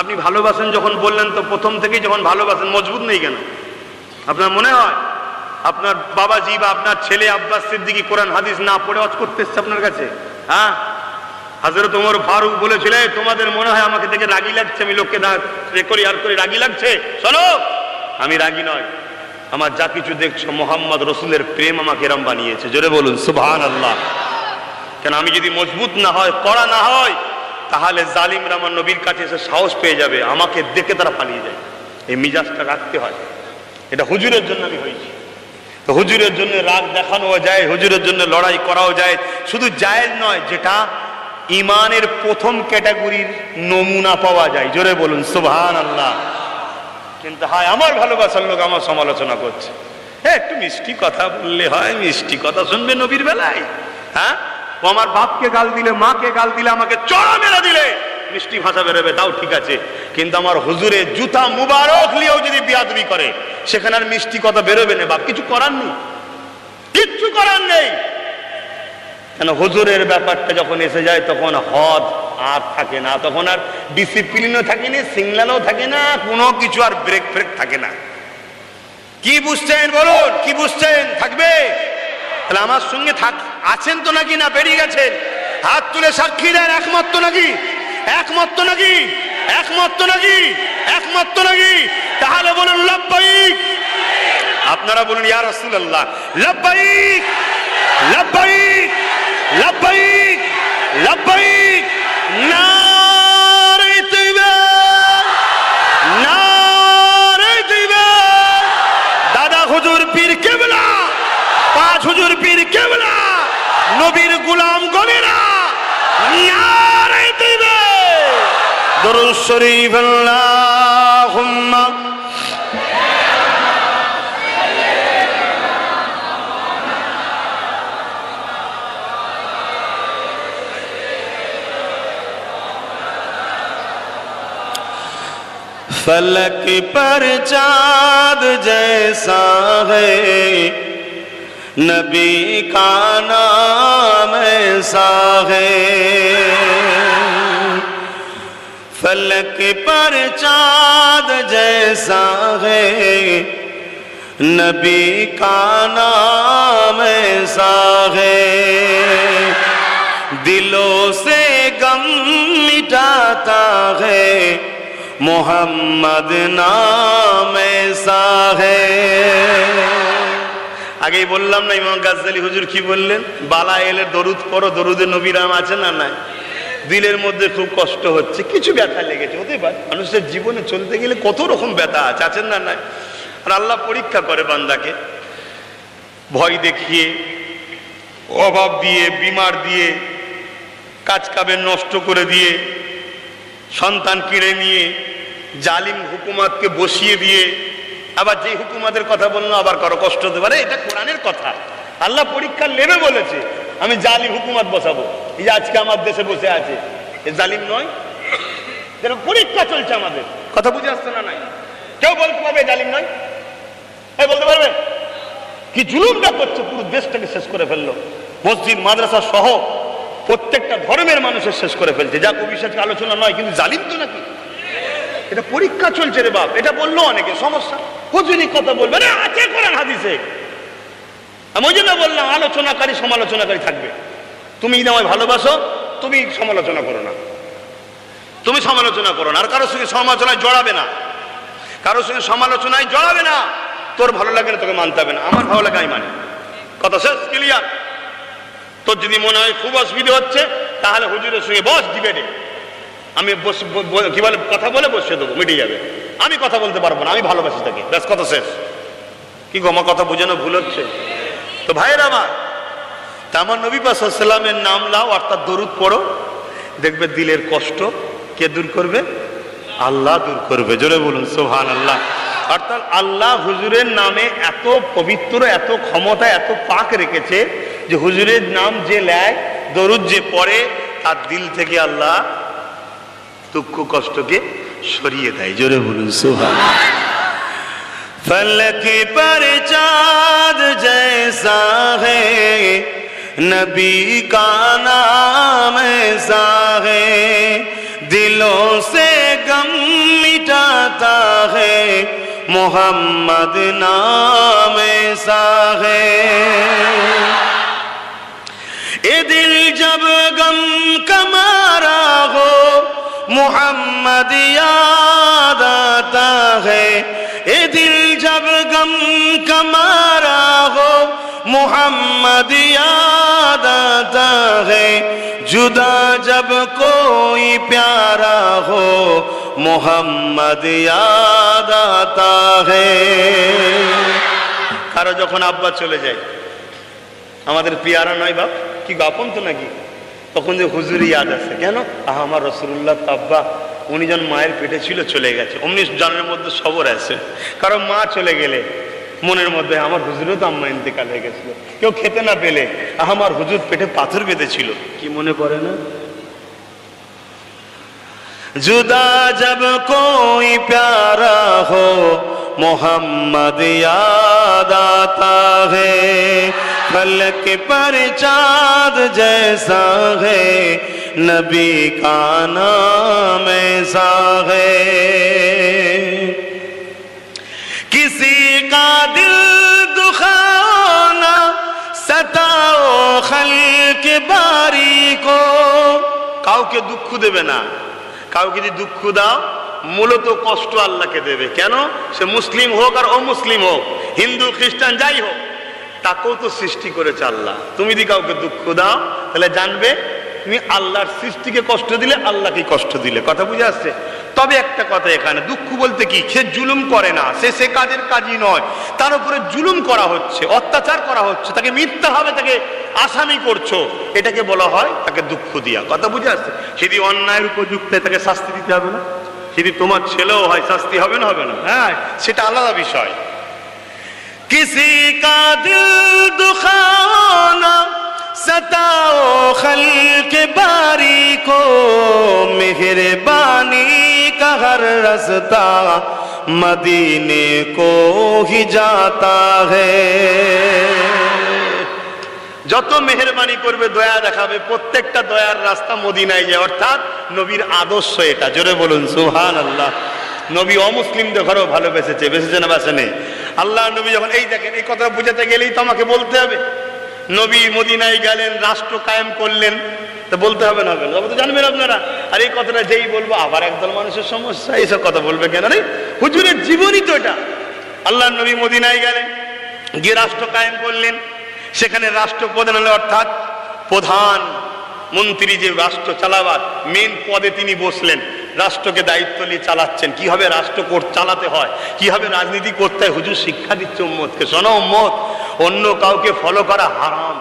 আপনি ভালোবাসেন যখন বললেন, তো প্রথম থেকেই যখন ভালোবাসেন মজবুত নেই কেন? আপনার মনে হয় আপনার বাবাজি বা আপনার ছেলে আব্বাস সিদ্দিকী কোরআন হাদিস না পড়ে ওয়াজ করতে এসছে আপনার কাছে? হ্যাঁ, হযরত ওমর ফারুক বলেছিলেন, তোমাদের মনে হয় আমাকে দেখে রাগী লাগছে, আমি লোককে রেকর্ড করে রাগী লাগছে? শোনো, আমি রাগী নয়, আমার যা কিছু দেখছো মোহাম্মদ রসুলের প্রেম আমাকে এরম বানিয়েছে। জোরে বলুন সুবহানাল্লাহ। কেন আমি যদি মজবুত না হয়, কড়া না হয়, তাহলে জালিমরা আমার নবীর কাছে এসে সাহস পেয়ে যাবে, আমাকে দেখে তারা পালিয়ে যায়। এই মিজাজটা রাখতে হয়। এটা হুজুরের জন্য আমি হয়েছি, তো হুজুরের জন্য রাগ দেখানো যায়, হুজুরের জন্য লড়াই করাও যায়। শুধু জায়েজ নয়, যেটা ইমানের প্রথম ক্যাটাগরির নমুনা পাওয়া যায়। জোরে বলুন সুবহানাল্লাহ। কিন্তু হায়, আমার ভালোবাসার লোক আমার সমালোচনা করছে। হ্যাঁ, একটু মিষ্টি কথা বললে হয়, মিষ্টি কথা শুনবে নবীর বেলায়? হ্যাঁ, ও আমার বাপকে গাল দিলে, মাকে গাল দিলে, আমাকে চড়া মেরে দিলে মিষ্টি ভাষা বেরোবে, তাও ঠিক আছে। কিন্তু আমার হুজুরে জুতা মুবারক নিয়েও যদি বিয়াদবি করে, সেখানে আর মিষ্টি কথা বেরোবে না। বাপ কিছু করার নেই, কিচ্ছু করার নেই। কেন হুজুরের ব্যাপারটা যখন এসে যায়, তখন হদ আর থাকে না, তখন আর ডিসিপ্লিনও থাকে না, সিগন্যালও থাকে না, কোনো কিছু আর ব্রেক ফ্রেক থাকে না। কি বুঝছেন বলুন, কি বুঝছেন? থাকবে? তাহলে আমার সঙ্গে আছেন তো নাকি না বেরিয়ে গেছেন? হাত তুলে সাক্ষী দেন, একমত তো নাকি? একমত তো নাকি? একমত তো নাকি? একমত তো নাকি? তাহলে বলুন লাব্বাইক। আপনারা বলুন ইয়া রাসূলুল্লাহ, লাব্বাইক লাব্বাইক লাব্বাইক লাব্বাইক। নারে তাকবীর, নারে তাকবীর। দাদা হুজুর পীর কেবলা, পাঁচ হুজুর পীর কেবলা, নবীর গোলাম গণেরা, নারে তাকবীর। দরুদ শরীফ আল্লাহুম্মা फलक पर चाँद जैसा है, नबी का नाम ऐसा है। फलक पर चाँद जैसा है, नबी का नाम ऐसा है। दिलों से गम मिटाता है, মোহাম্মদ নাম ऐसा है। আগেই বললাম না, ইমাম গাজ্জালী হুজুর কি বললেন? বালা এলে দরুদ পড়ো, দরুদে নবী নাম আছে না নাই? দিলের মধ্যে খুব কষ্ট হচ্ছে, কিছু ব্যথা লেগেছে, হতে পারে। মানুষের জীবনে চলতে গেলে কত রকম ব্যথা আছে, আছেন না নাই? আর আল্লাহ পরীক্ষা করে বান্দাকে, ভয় দেখিয়ে, অভাব দিয়ে, বিমার দিয়ে, কাজ কাবে নষ্ট করে দিয়ে, সন্তান কিনে নিয়ে, জালিম হুকুমাতকে বসিয়ে দিয়ে, আবার যে হুকুমাতের কথা বললো আবার কারো কষ্ট হতে পারে। এটা কোরআনের কথা, আল্লাহ পরীক্ষা নেবে বলেছে। আমি জালিম হুকুমাত বসাবো, এই যে আজকে আমার দেশে বসে আছে, এ জালিম নয়? পরীক্ষা চলছে আমাদের, কথা বুঝে আসছে না? নাই কেউ বলতে পারবে জালিম নয়? বলতে পারবে? কি জুলুমটা করছে, পুরো দেশটাকে শেষ করে ফেললো, মসজিদ মাদ্রাসা সহ প্রত্যেকটা ধর্মের মানুষের শেষ করে ফেলছে। যা কবিসাকে আলোচনা নয়, কিন্তু জালিম তো নাকি? এটা পরীক্ষা চলছে রে বাপ। এটা বললো অনেকে, সমস্যা হুজুরি কথা বলবে না, আছে কোরআন হাদিসে। আমি ওই জন্য বললাম, আলোচনাকারী সমালোচনাকারী থাকবে। তুমি যদি আমায় ভালোবাসো, তুমি সমালোচনা করো না, তুমি সমালোচনা করো না। আর কারোর সঙ্গে সমালোচনায় জড়াবে না, কারোর সঙ্গে সমালোচনায় জড়াবে না। তোর ভালো লাগে না, তোকে মানতে হবে না, আমার ভালো লাগে আমি মানি। কথা শেষ, ক্লিয়ার? তোর যদি মনে হয় খুব অসুবিধা হচ্ছে, তাহলে হুজুরের সঙ্গে বস, ডিবেটে। আমি কি বলে কথা বলে বসিয়ে দেবো, মিটে যাবে। আমি কথা বলতে পারবো না, আমি ভালোবাসি তাকে, ব্যাস কথা শেষ। কি গো, আমার কথা বোঝানো ভুল হচ্ছে? তো ভাইয়ের আমার, তা আমার নবী পাক সাল্লাল্লাহু আলাইহি ওয়াসাল্লামের নাম লাও, অর্থাৎ দরুদ পড়ো, দেখবে দিলের কষ্ট কে দূর করবে? আল্লাহ দূর করবে। জোরে বলুন সুবহানাল্লাহ। অর্থাৎ আল্লাহ হুজুরের নামে এত পবিত্র, এত ক্ষমতা, এত পাক রেখেছে যে হুজুরের নাম যে লেয়, দরুদ যে পড়ে, তার দিল থেকে আল্লাহ দুঃখ কষ্টকে সরিয়ে দেয়। জোরে বলুন সুবহানাল্লাহ। फलक पर चाँद जैसा है, नबी का नाम ऐसा है दिलों से गम मिटाता है मोहम्मद नाम ऐसा है ये दिल जब गम का मारा हो मोहम्मद याद आता है ये दिल जब गम का मारा हो मोहम्मद याद आता है जुदा जब कोई प्यारा हो मोहम्मद याद आता है কারো যখন আব্বা চলে যায় আমাদের পিয়ারা নয় বাপ কি বাপন তো নাকি তখন যে হুজুরি ইয়াদ আছে কেন আমার রাসূলুল্লাহ আব্বা উনি যখন মায়ের পেটে ছিল চলে গেছে অমনি জনের মধ্যে সবর আছে কারণ মা চলে গেলে মনের মধ্যে আমার হুজুরও তো আম্মা ইন্তেকাল হয়ে গেছিল কেউ খেতে না পেলে আমার হুজুর পেটে পাথর বেঁধেছিল কি মনে পড়ে না जुदा जब कोई प्यारा हो मोहम्मद याद आता है फलक पर चाँद जैसा है नबी का नाम ऐसा है किसी का दिल दुखाओ ना सताओ खल्क बारी को কাউকে দুঃখ দেবে না কাউকে যদি দুঃখ দাও মূলত কষ্ট আল্লাহকে দেবে কেন সে মুসলিম হোক আর অমুসলিম হোক হিন্দু খ্রিস্টান যাই হোক তাকেও তো সৃষ্টি করেছে আল্লাহ তুমি যদি কাউকে দুঃখ দাও তাহলে জানবে তুমি আল্লাহর সৃষ্টিকে কষ্ট দিলে আল্লাহকে কষ্ট দিলে কথা বুঝে আসছে তবে একটা কথা এখানে দুঃখ বলতে কি সে জুলুম করে না সে কাজের কাজই নয় তার উপরে জুলুম করা হচ্ছে অত্যাচার করা হচ্ছে তাকে মিথ্যাভাবে তাকে আসামি করছো এটাকে বলা হয় তাকে দুঃখ দিয়া কথা বুঝে আসছে যদি অন্যায়ের উপযুক্ত তাকে শাস্তি দিতে হবে না যদি তোমার ছেলেও হয় শাস্তি হবে না হ্যাঁ সেটা আলাদা বিষয় किसी का दिल दुखाओ ना सताओ खल्क बारी को मेहरबानी का हर रास्ता मदीने को ही जाता है যত মেহেরবানি করবে দয়া দেখাবে প্রত্যেকটা দয়ার রাস্তা মদিনায় যায় অর্থাৎ নবীর আদর্শ এটা জোরে বলুন সুবহানাল্লাহ নবী অমুসলিমদের ঘরেও ভালোবেসেছে বেসেছে না বাসেনে আল্লাহ নবী যখন এই দেখেন এই কথা বুঝাতে গেলেই তো আমাকে বলতে হবে নবী মদিনায় গেলেন রাষ্ট্র কায়েম করলেন তো বলতে হবে না তবে তো জানবেন আপনারা আর এই কথাটা যেই বলবো আবার একদল মানুষের সমস্যা এইসব কথা বলবে কেন রে হুজুরের জীবনই তো এটা আল্লাহ নবী মদিনায় গেলেন গিয়ে রাষ্ট্র কায়েম করলেন সেখানে রাষ্ট্রপ্রধান হলো অর্থাৎ প্রধান মন্ত্রী যে রাষ্ট্র চালাবার মেন পদে তিনি বসলেন রাষ্ট্রকে দায়িত্ব নিয়ে চালাচ্ছেন কিভাবে রাষ্ট্র চালাতে হয় কিভাবে রাজনীতি করতে হয় হুজুর শিক্ষা দিচ্ছে উম্মতকে শোনো উম্মত অন্য কাউকে ফলো করা হারাম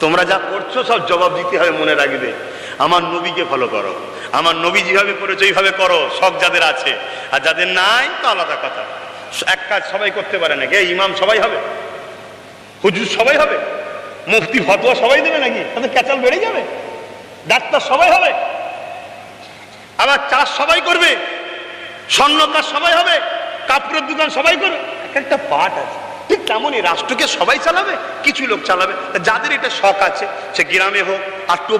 তোমরা যা করছো সব জবাব দিতে হবে মনে রাখবে আমার নবীকে ফলো করো আমার নবী যেভাবে করেছো এইভাবে করো শখ যাদের আছে আর যাদের নাই তো আলাদা কথা এক কাজ সবাই করতে পারে না কে ইমাম সবাই হবে হুজুর সবাই হবে মুফতি ফতোয়া সবাই দেবে নাকি তাদের ক্যাচাল বেড়ে যাবে ডাক্তার সবাই হবে আবার চাষ সবাই করবে স্বর্ণ কাজ সবাই হবে কাপড়ের দোকান সবাই করবে একটা পাঠ আছে ঠিক তেমনই রাষ্ট্রকে সবাই চালাবে কিছু লোক চালাবে যাদের এটা শখ আছে সে গ্রামে হোক আটটু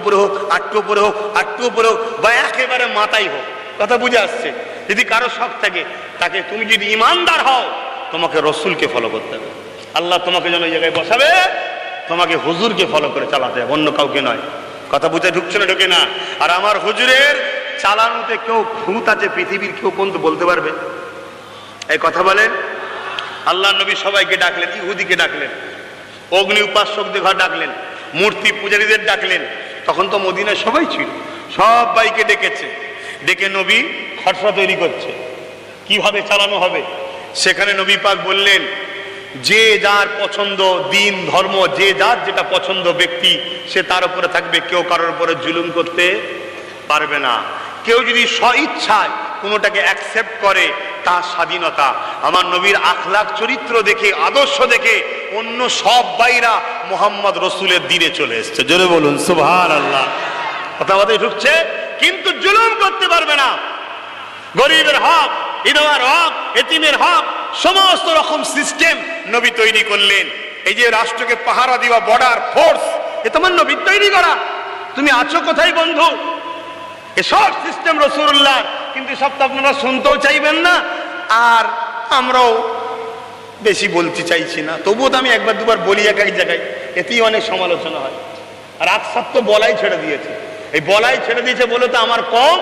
উপরে হোক বা একেবারে মাথায় হোক কথা বুঝে আসছে যদি কারো শখ থাকে তাকে তুমি যদি ইমানদার হও তোমাকে রসুলকে ফলো করতে হবে আল্লাহ তোমাকে যেন ওই জায়গায় বসাবে তোমাকে হুজুরকে ফলো করে চালাতে হবে অন্য কাউকে নয় কথা বুঝে ঢুকছে না ঢুকে না আর আমার হুজুরের চালানোতে কেউ খুঁত আছে পৃথিবীর কেউ পর্যন্ত বলতে পারবে এই কথা বলেন আল্লাহ নবী সবাইকে ডাকলেন ইহুদিকে ডাকলেন অগ্নি উপাসকদের ঘর ডাকলেন মূর্তি পূজারীদের ডাকলেন তখন তো মদিনায় সবাই ছিল সবাইকে ডেকেছে ডেকে নবী খসড়া তৈরি করছে কিভাবে চালানো হবে সেখানে নবী পাক বললেন যে যার পছন্দ দিন ধর্ম যে যার যেটা পছন্দ ব্যক্তি সে তার উপরে থাকবে কেউ কারোর উপরে জুলুম করতে পারবে না কেউ যদি স্বইচ্ছায় কোনোটাকে অ্যাকসেপ্ট করে তার স্বাধীনতা আমার নবীর আখলাক চরিত্র দেখে আদর্শ দেখে অন্য সব বাইরা মোহাম্মদ রসুলের দিনে চলে এসছে জোরে বলুন সুবহানাল্লাহ কথা আমাদের ঢুকছে কিন্তু জুলুম করতে পারবে না গরিবের হক বিধবার হক এতিমের হক সমস্ত রকম সিস্টেম নবী তৈরি করলেন এই যে রাষ্ট্রকে পাহারা দেওয়া বর্ডার ফোর্স এ তোমার নবীর তৈরি করা। তুমি আছো কোথায় বন্ধু? এসব সিস্টেম রাসূলুল্লাহ, কিন্তু সব তো আপনারা শুনতেও চাইবেন না, আর আমরাও বেশি বলতে চাইছি না। তবুও তো আমি একবার দুবার বলি এক এক জায়গায়, এতেই অনেক সমালোচনা হয়। আর আকসার তো বলাই ছেড়ে দিয়েছে। এই বলাই ছেড়ে দিয়েছে বলে তো আমার কম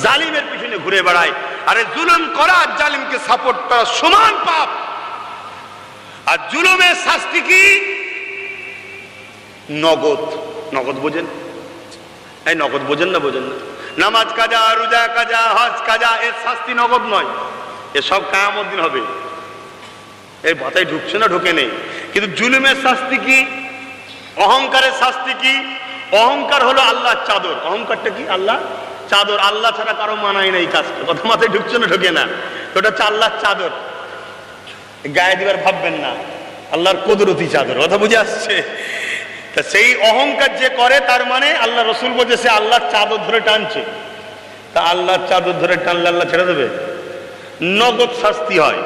জালিমের পিছনে ঘুরে বেড়ায়। আরে জুলুম করা আর জালিমকে সাপোর্ট করা সমান পাপ। আর জুলুমের শাস্তি কি? নগদ। নগদ বোঝেন? এই নগদ বোঝেন না? বোঝেন না? নামাজ কাজা, রোজা কাজা, হজ কাজা, এর শাস্তি নগদ নয়। এসব কিয়ামত দিন হবে। এর মাথায় ঢুকছে না? ঢুকে নেই। কিন্তু জুলুমের শাস্তি কি? অহংকারের শাস্তি কি? অহংকার হলো আল্লাহর চাদর। অহংকারটা কি? আল্লাহ চাদর। আল্লাহ ছাড়া কারো মানায় না এই কাজটা। কথা মাথায় ঢুকছে না? ঢুকে না? তো ওটা হচ্ছে আল্লাহর চাদর। গায়ে দিবার ভাববেন না, আল্লাহর কুদরতি চাদর। কথা বুঝে আসছে? তা সেই অহংকার যে করে, তার মানে আল্লাহ রসুল বলছে সে আল্লাহর চাদর ধরে টানছে। তা আল্লাহর চাদর ধরে টানলে আল্লাহ ছেড়ে দেবে? নগদ শাস্তি হয়,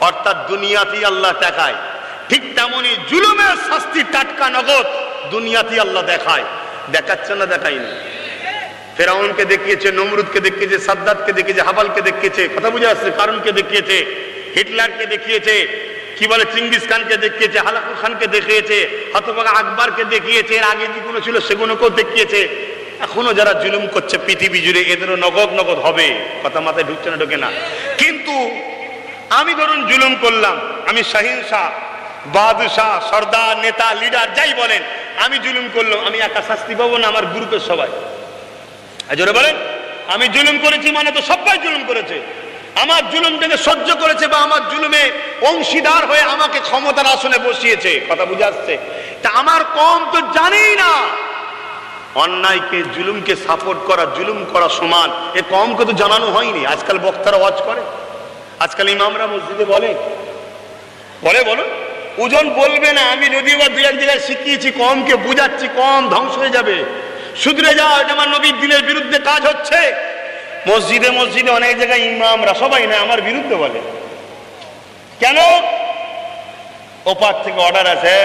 অর্থাৎ দুনিয়াতেই আল্লাহ দেখায়। ঠিক তেমনি জুলুমের শাস্তি টাটকা নগদ দুনিয়াতেই আল্লাহ দেখায়। দেখাচ্ছে না? দেখায়নি। ফেরাউনকে দেখিয়েছে, নমরুদকে দেখিয়েছে, সাদ্দাতকে দেখিয়েছে, হাবালকে দেখিয়েছে। কথা বুঝে আসছে? কারণকে দেখিয়েছে, হিটলারকে দেখিয়েছে, কি বলে চিঙ্গিস খানকে দেখিয়েছে, হালাকুর খানকে দেখিয়েছে, হতভাগা আকবরকে দেখিয়েছে। এর আগে যেগুলো ছিল সেগুলোকেও দেখিয়েছে। এখনো যারা জুলুম করছে পৃথিবী জুড়ে, এদেরও নগদ নগদ হবে। কথা মাথায় ঢুকছে না? ঢোকে না? কিন্তু আমি ধরুন জুলুম করলাম, আমি শাহিন শাহ, বাদশাহ, সর্দার, নেতা, লিডার যাই বলেন, আমি জুলুম করলাম, আমি একা শাস্তি পাবো না? আমার গ্রুপের সবাই? জোরে বলেন। আমি জুলুম করেছি মানে তো সবাই জুলুম করেছে। আমার জুলুম থেকে সহ্য করেছে বা আমার জুলুমে অংশীদার হয়ে আমাকে ক্ষমতার আসনে বসিয়েছে। কথা বুঝে আসছে? তা আমার কম তো জানেই না অন্যায়কে, জুলুমকে সাপোর্ট করা, জুলুম করা সমান। এ কমকে তো জানানো হয়নি। আজকাল বক্তারা ওয়াজ করে, আজকাল ইমামরা মসজিদে বলে বলো ওজন বলবে না। আমি যদিও বা দুই এক জায়গায় শিখিয়েছি, কমকে বুঝাচ্ছি, কম ধ্বংস হয়ে যাবে, শুধরে যাও, এটা আমার নবীর দিনের বিরুদ্ধে কাজ হচ্ছে। মসজিদে মসজিদে অনেক জায়গায় ইমামরা, সবাই না, আমার বিরুদ্ধে বলে। কেন? ওপার থেকে অর্ডার আছে,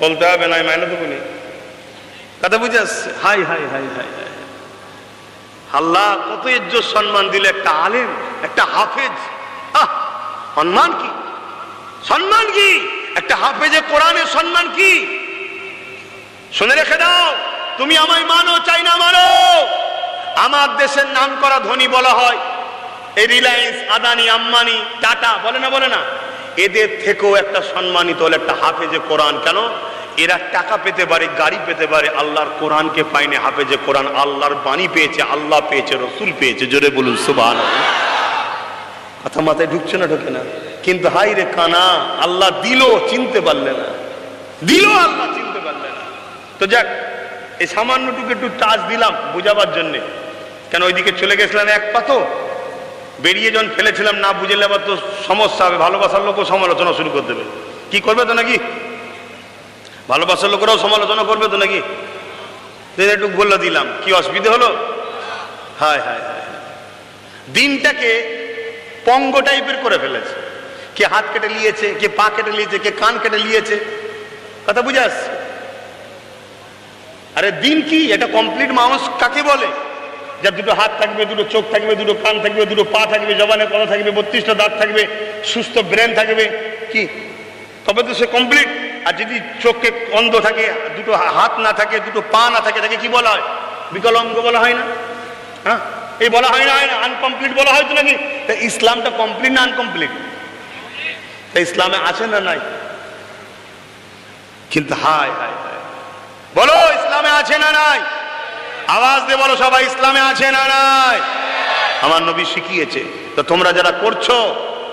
বলতে হবে না, মাইনে তো বলি। কথা বুঝে আসছে? হাই হাই হাই হাই হাই। আল্লাহ কত ইজ্জত সম্মান দিলে একটা আলেম, একটা হাফেজ। সম্মান কি? সম্মান কি? একটা হাফেজে কোরআনের সম্মান কি? শুনে রেখে দাও। তুমি আমায় মানো চাই না মানো, আমার দেশের নাম করা ধনী বলা হয় এই রিলায়েন্স, আদানি, আম্বানি, টাটা, বলে না? বলে না? এদের থেকেও একটা সম্মানিত হলো একটা হাফেজে কোরআন। কেন? এরা টাকা পেতে পারে, গাড়ি পেতে পারে, আল্লাহর কোরআনকে পায়নি। হাফেজে কোরআন আল্লাহর বাণী পেয়েছে, আল্লাহ পেয়েছে, রসুল পেয়েছে। জোরে বলুন সুবহানাল্লাহ। কথা মাথায় ঢুকছে না? ঢোকে না? কিন্তু হাই রে কানা, আল্লাহ দিল, চিনতে পারলে না। দিল, আল্লাহ চিনতে পারলে না। তো যাক, এই সামান্যটুকু একটু টাচ দিলাম বুঝাবার জন্যে। কেন ওইদিকে চলে গেছিলাম এক পাতো, বেরিয়ে যখন ফেলেছিলাম, না বুঝলে আবার তো সমস্যা হবে। ভালোবাসার লোকও সমালোচনা শুরু করে দেবে। কি করবে তো নাকি? ভালোবাসার লোকেরাও সমালোচনা করবে তো নাকি? একটু বলে দিলাম, কি অসুবিধা হলো? হায় হায় হায়। দিনটাকে পঙ্গ টাইপের করে ফেলেছে। কে হাত কেটে নিয়েছে, কে পা কেটে নিয়েছে, কে কান কেটে নিয়েছে। কথা বুঝে আসছে? আরে দিন কি? এটা কমপ্লিট মানুষ কাকে বলে? যার দুটো হাত থাকবে, দুটো চোখ থাকবে, দুটো কান থাকবে, দুটো পা থাকবে, জবানে কথা থাকবে, 32টা দাঁত থাকবে, সুস্থ ব্রেন থাকবে, কি? তবে তো সে কমপ্লিট। আর যদি চোখে অন্ধ থাকে, দুটো হাত না থাকে, দুটো পা না থাকে, তাকে কি বলা হয়? বিকলাঙ্গ বলা হয় না? হ্যাঁ, এই বলা হয় না? আনকমপ্লিট বলা হয় তো নাকি? তা ইসলামটা কমপ্লিট না আনকমপ্লিট? তা ইসলামে আছে না নাই? কিন্তু হায় হায় হায়, বলো ইসলামে আছে না নাই? আওয়াজ দিয়ে বলো সবাই, ইসলামে আছে না নাই? আমার নবী শিখিয়েছে। তো তোমরা যারা করছো,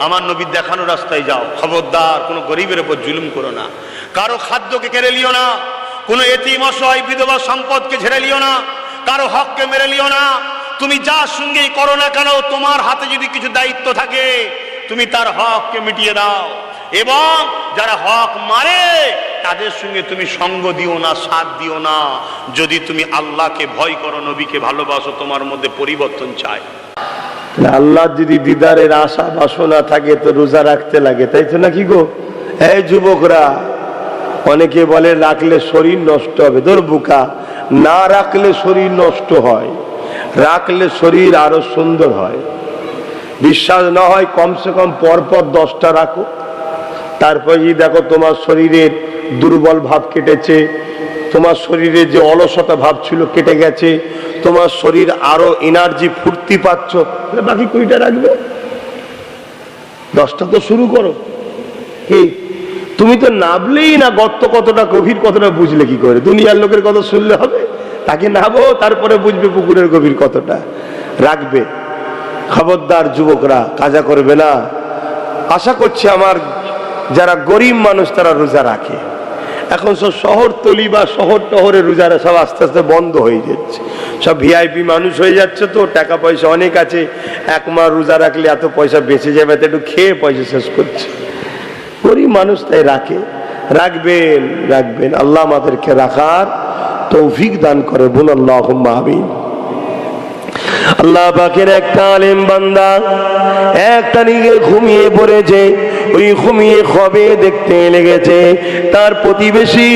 আমার নবীর দেখানো রাস্তায় যাও। খবরদার কোনো গরিবের উপর জুলুম করো না, কারো খাদ্যকে কেড়ে লিও না, কোনো এতিম অসহায় বিধবা সম্পদকে ঝেড়ে লিও না, কারো হককে মেরে লিও না। তুমি যার সঙ্গেই করো না কেন, তোমার হাতে যদি কিছু দায়িত্ব থাকে, তুমি তার হককে মিটিয়ে দাও। এবং যারা হক মারে তাদের সঙ্গে তুমি সঙ্গ দিও না, সাথ দিও না। যদি তুমি আল্লাহকে ভয় করো, নবীকে ভালোবাসো, তোমার মধ্যে পরিবর্তন চাই। আল্লাহ যদি দিদারের আশা বাসনা থাকে তো রোজা রাখতে লাগে, তাই তো নাকি গো? এই যুবকরা, অনেকে বলে রাখলে শরীর নষ্ট হবে, তোর বোকা, না রাখলে শরীর নষ্ট হয়, রাখলে শরীর আরো সুন্দর হয়। বিশ্বাস না হয় কমসে কম পরপর 10টা রাখো, তারপরে দেখো তোমার শরীরের দুর্বল ভাব কেটেছে, তোমার শরীরে যে অলসতা ভাব ছিল কেটে গেছে, তোমার শরীর আরো এনার্জি ফুর্তি পাচ্ছ, বাকি কয়টা রাখবে? 10টা তো শুরু করো। কি তুমি তো নাবলেই না, গর্ত কতটা গভীর কতটা বুঝলে কি করে? দুনিয়ার লোকের কথা শুনলে হবে? তাকে নাবো, তারপরে বুঝবে পুকুরের গভীর কতটা। রাখবে। খবরদার যুবকরা, কাজা করবে না। আশা করছি আমার যারা গরিব মানুষ তারা রোজা রাখে। এখন সব শহরতলি বা শহর টহরে রোজারা সব আস্তে আস্তে বন্ধ হয়ে যাচ্ছে, সব ভিআইপি মানুষ হয়ে যাচ্ছে, তো টাকা পয়সা অনেক আছে, 1 মাস রোজা রাখলে এত পয়সা বেঁচে যাবে, তো একটু খেয়ে পয়সা শেষ করছে। গরিব মানুষ তাই রাখে। রাখবেন, রাখবেন। আল্লাহ আমাদেরকে রাখার তৌফিক দান করে, বলুন আল্লাহুম্মা আমিন। আল্লাহ পাকের একটা আলেম বান্দা একটা নিগে ঘুমিয়ে পড়েছে, ওই ঘুমিয়ে খবে দেখতে লেগেছে তার প্রতিবেশী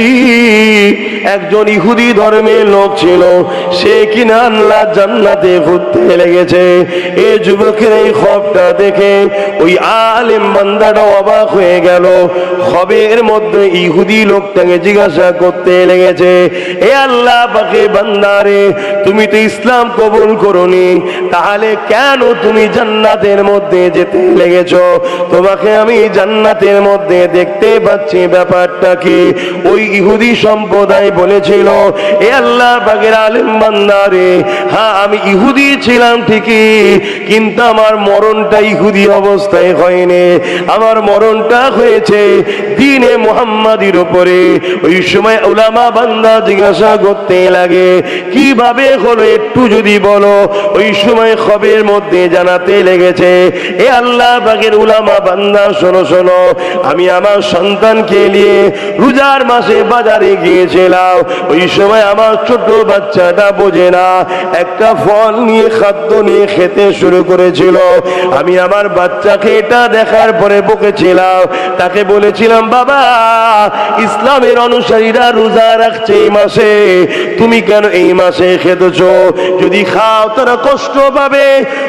একজন ইহুদি ধর্মের লোক ছিল, সে কিনা আল্লাহ জান্নাতে ঘুরতে লেগেছে। এই যুবকের এই খবরটা দেখে ওই আলেম বান্দাটা অবাক হয়ে গেল। খবের মধ্যে ইহুদি লোকটাকে জিজ্ঞাসা করতে লেগেছে, এ আল্লাহ পাকের বান্দারে, তুমি তো ইসলাম কবুল করনি, তাহলে কেন তুমি জান্নাতের মধ্যে যেতে লেগেছো? তোমাকে আমি জান্নাতের মধ্যে দেখতে পাচ্ছি, ব্যাপারটা কি? ওই ইহুদি সম্প্রদায় বলেছিল, এ আল্লাহ পাকের আলেম বান্দারে, হ্যাঁ আমি ইহুদি ছিলাম ঠিকই, কিন্তু আমার মরণটা ইহুদি অবস্থায় হয়নি, আমার মরণটা হয়েছে দ্বীনে মুহাম্মাদির উপরে। ওই সময় উলামা বান্দা জিজ্ঞাসা করতে লাগে, কিভাবে হলো একটু যদি বলো। ওই সময় খবের মধ্যে জানাতে লেগেছে, এ আল্লাহ পাকের উলামা বান্দা, শোনো শোনো, আমি আমার সন্তানকে নিয়ে রোজার মাসে বাজারে গিয়েছিলাম। ওই সময় আমার ছোট বাচ্চাটা বোঝে না, একটা ফল নিয়ে খাদ্য নিয়ে খেতে শুরু করেছিল। আমি আমার বাচ্চাকে এটা দেখার পরে বকেছিলাম, তাকে বলেছিলাম, বাবা ইসলামের অনুসারীরা রোজা রাখছে এই মাসে, তুমি কেন এই মাসে খেতেছো? যদি খাও তারা কষ্ট পাবে,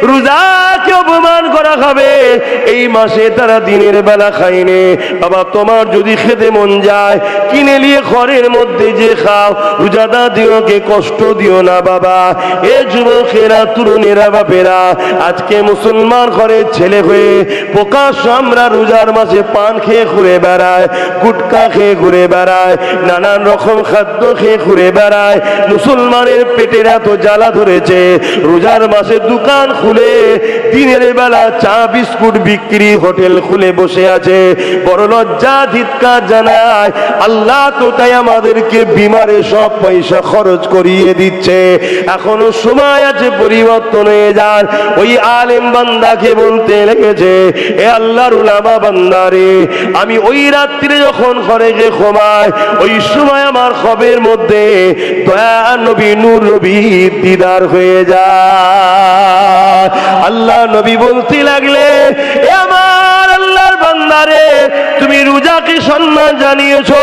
রোজাকে অপমান করা হবে। এই মাসে তারা দিনের বেলা খায়নি। বাবা তোমার যদি খেতে মন যায় কিনে নিয়ে ঘরের মধ্যে যে খাও, রোজাদারদেরকে কষ্ট দিও না বাবা। এ যুবকেরা, তরুণেরা, বাপেরা, আজকে মুসলমান ঘরের ছেলে হয়ে প্রকাশ্য আমরা রোজার মাসে পান খেয়ে ঘুরে বেড়ায়, গুটকা খেয়ে ঘুরে বেড়ায়, নানান রকম খাদ্য খেয়ে ঘুরে বেড়ায়। মুসলমানের পেটের এত জ্বালা ধরেছে, রোজার মাসে দোকান খুলে দিনের বেলা চা বিস্কুট বিক্রি, হোটেল খুলে বসে আছে। বড় লজ্জা, ধিক্কার জানায়। আল্লাহ তো তাই আমাদেরকে বিমারে সব পয়সা খরচ করিয়ে দিচ্ছে। এখনো সময় আছে পরিবর্তন হয়ে যান। ওই আলেম বান্দাকে বলতে লেগেছে, এ আল্লাহর উলামা বান্দারে, আমি ওই রাত্রে যখন ঘরে গিয়ে ঘুমাই, ওই সময় আমার খবের মধ্যে দয়া নবী, নূর নবী দিদার হয়ে যায়। আল্লাহ নবী বলতে লাগলে, এ আমার আল্লাহর বান্দারে, তুমি রোজাকে সম্মান জানিয়েছো,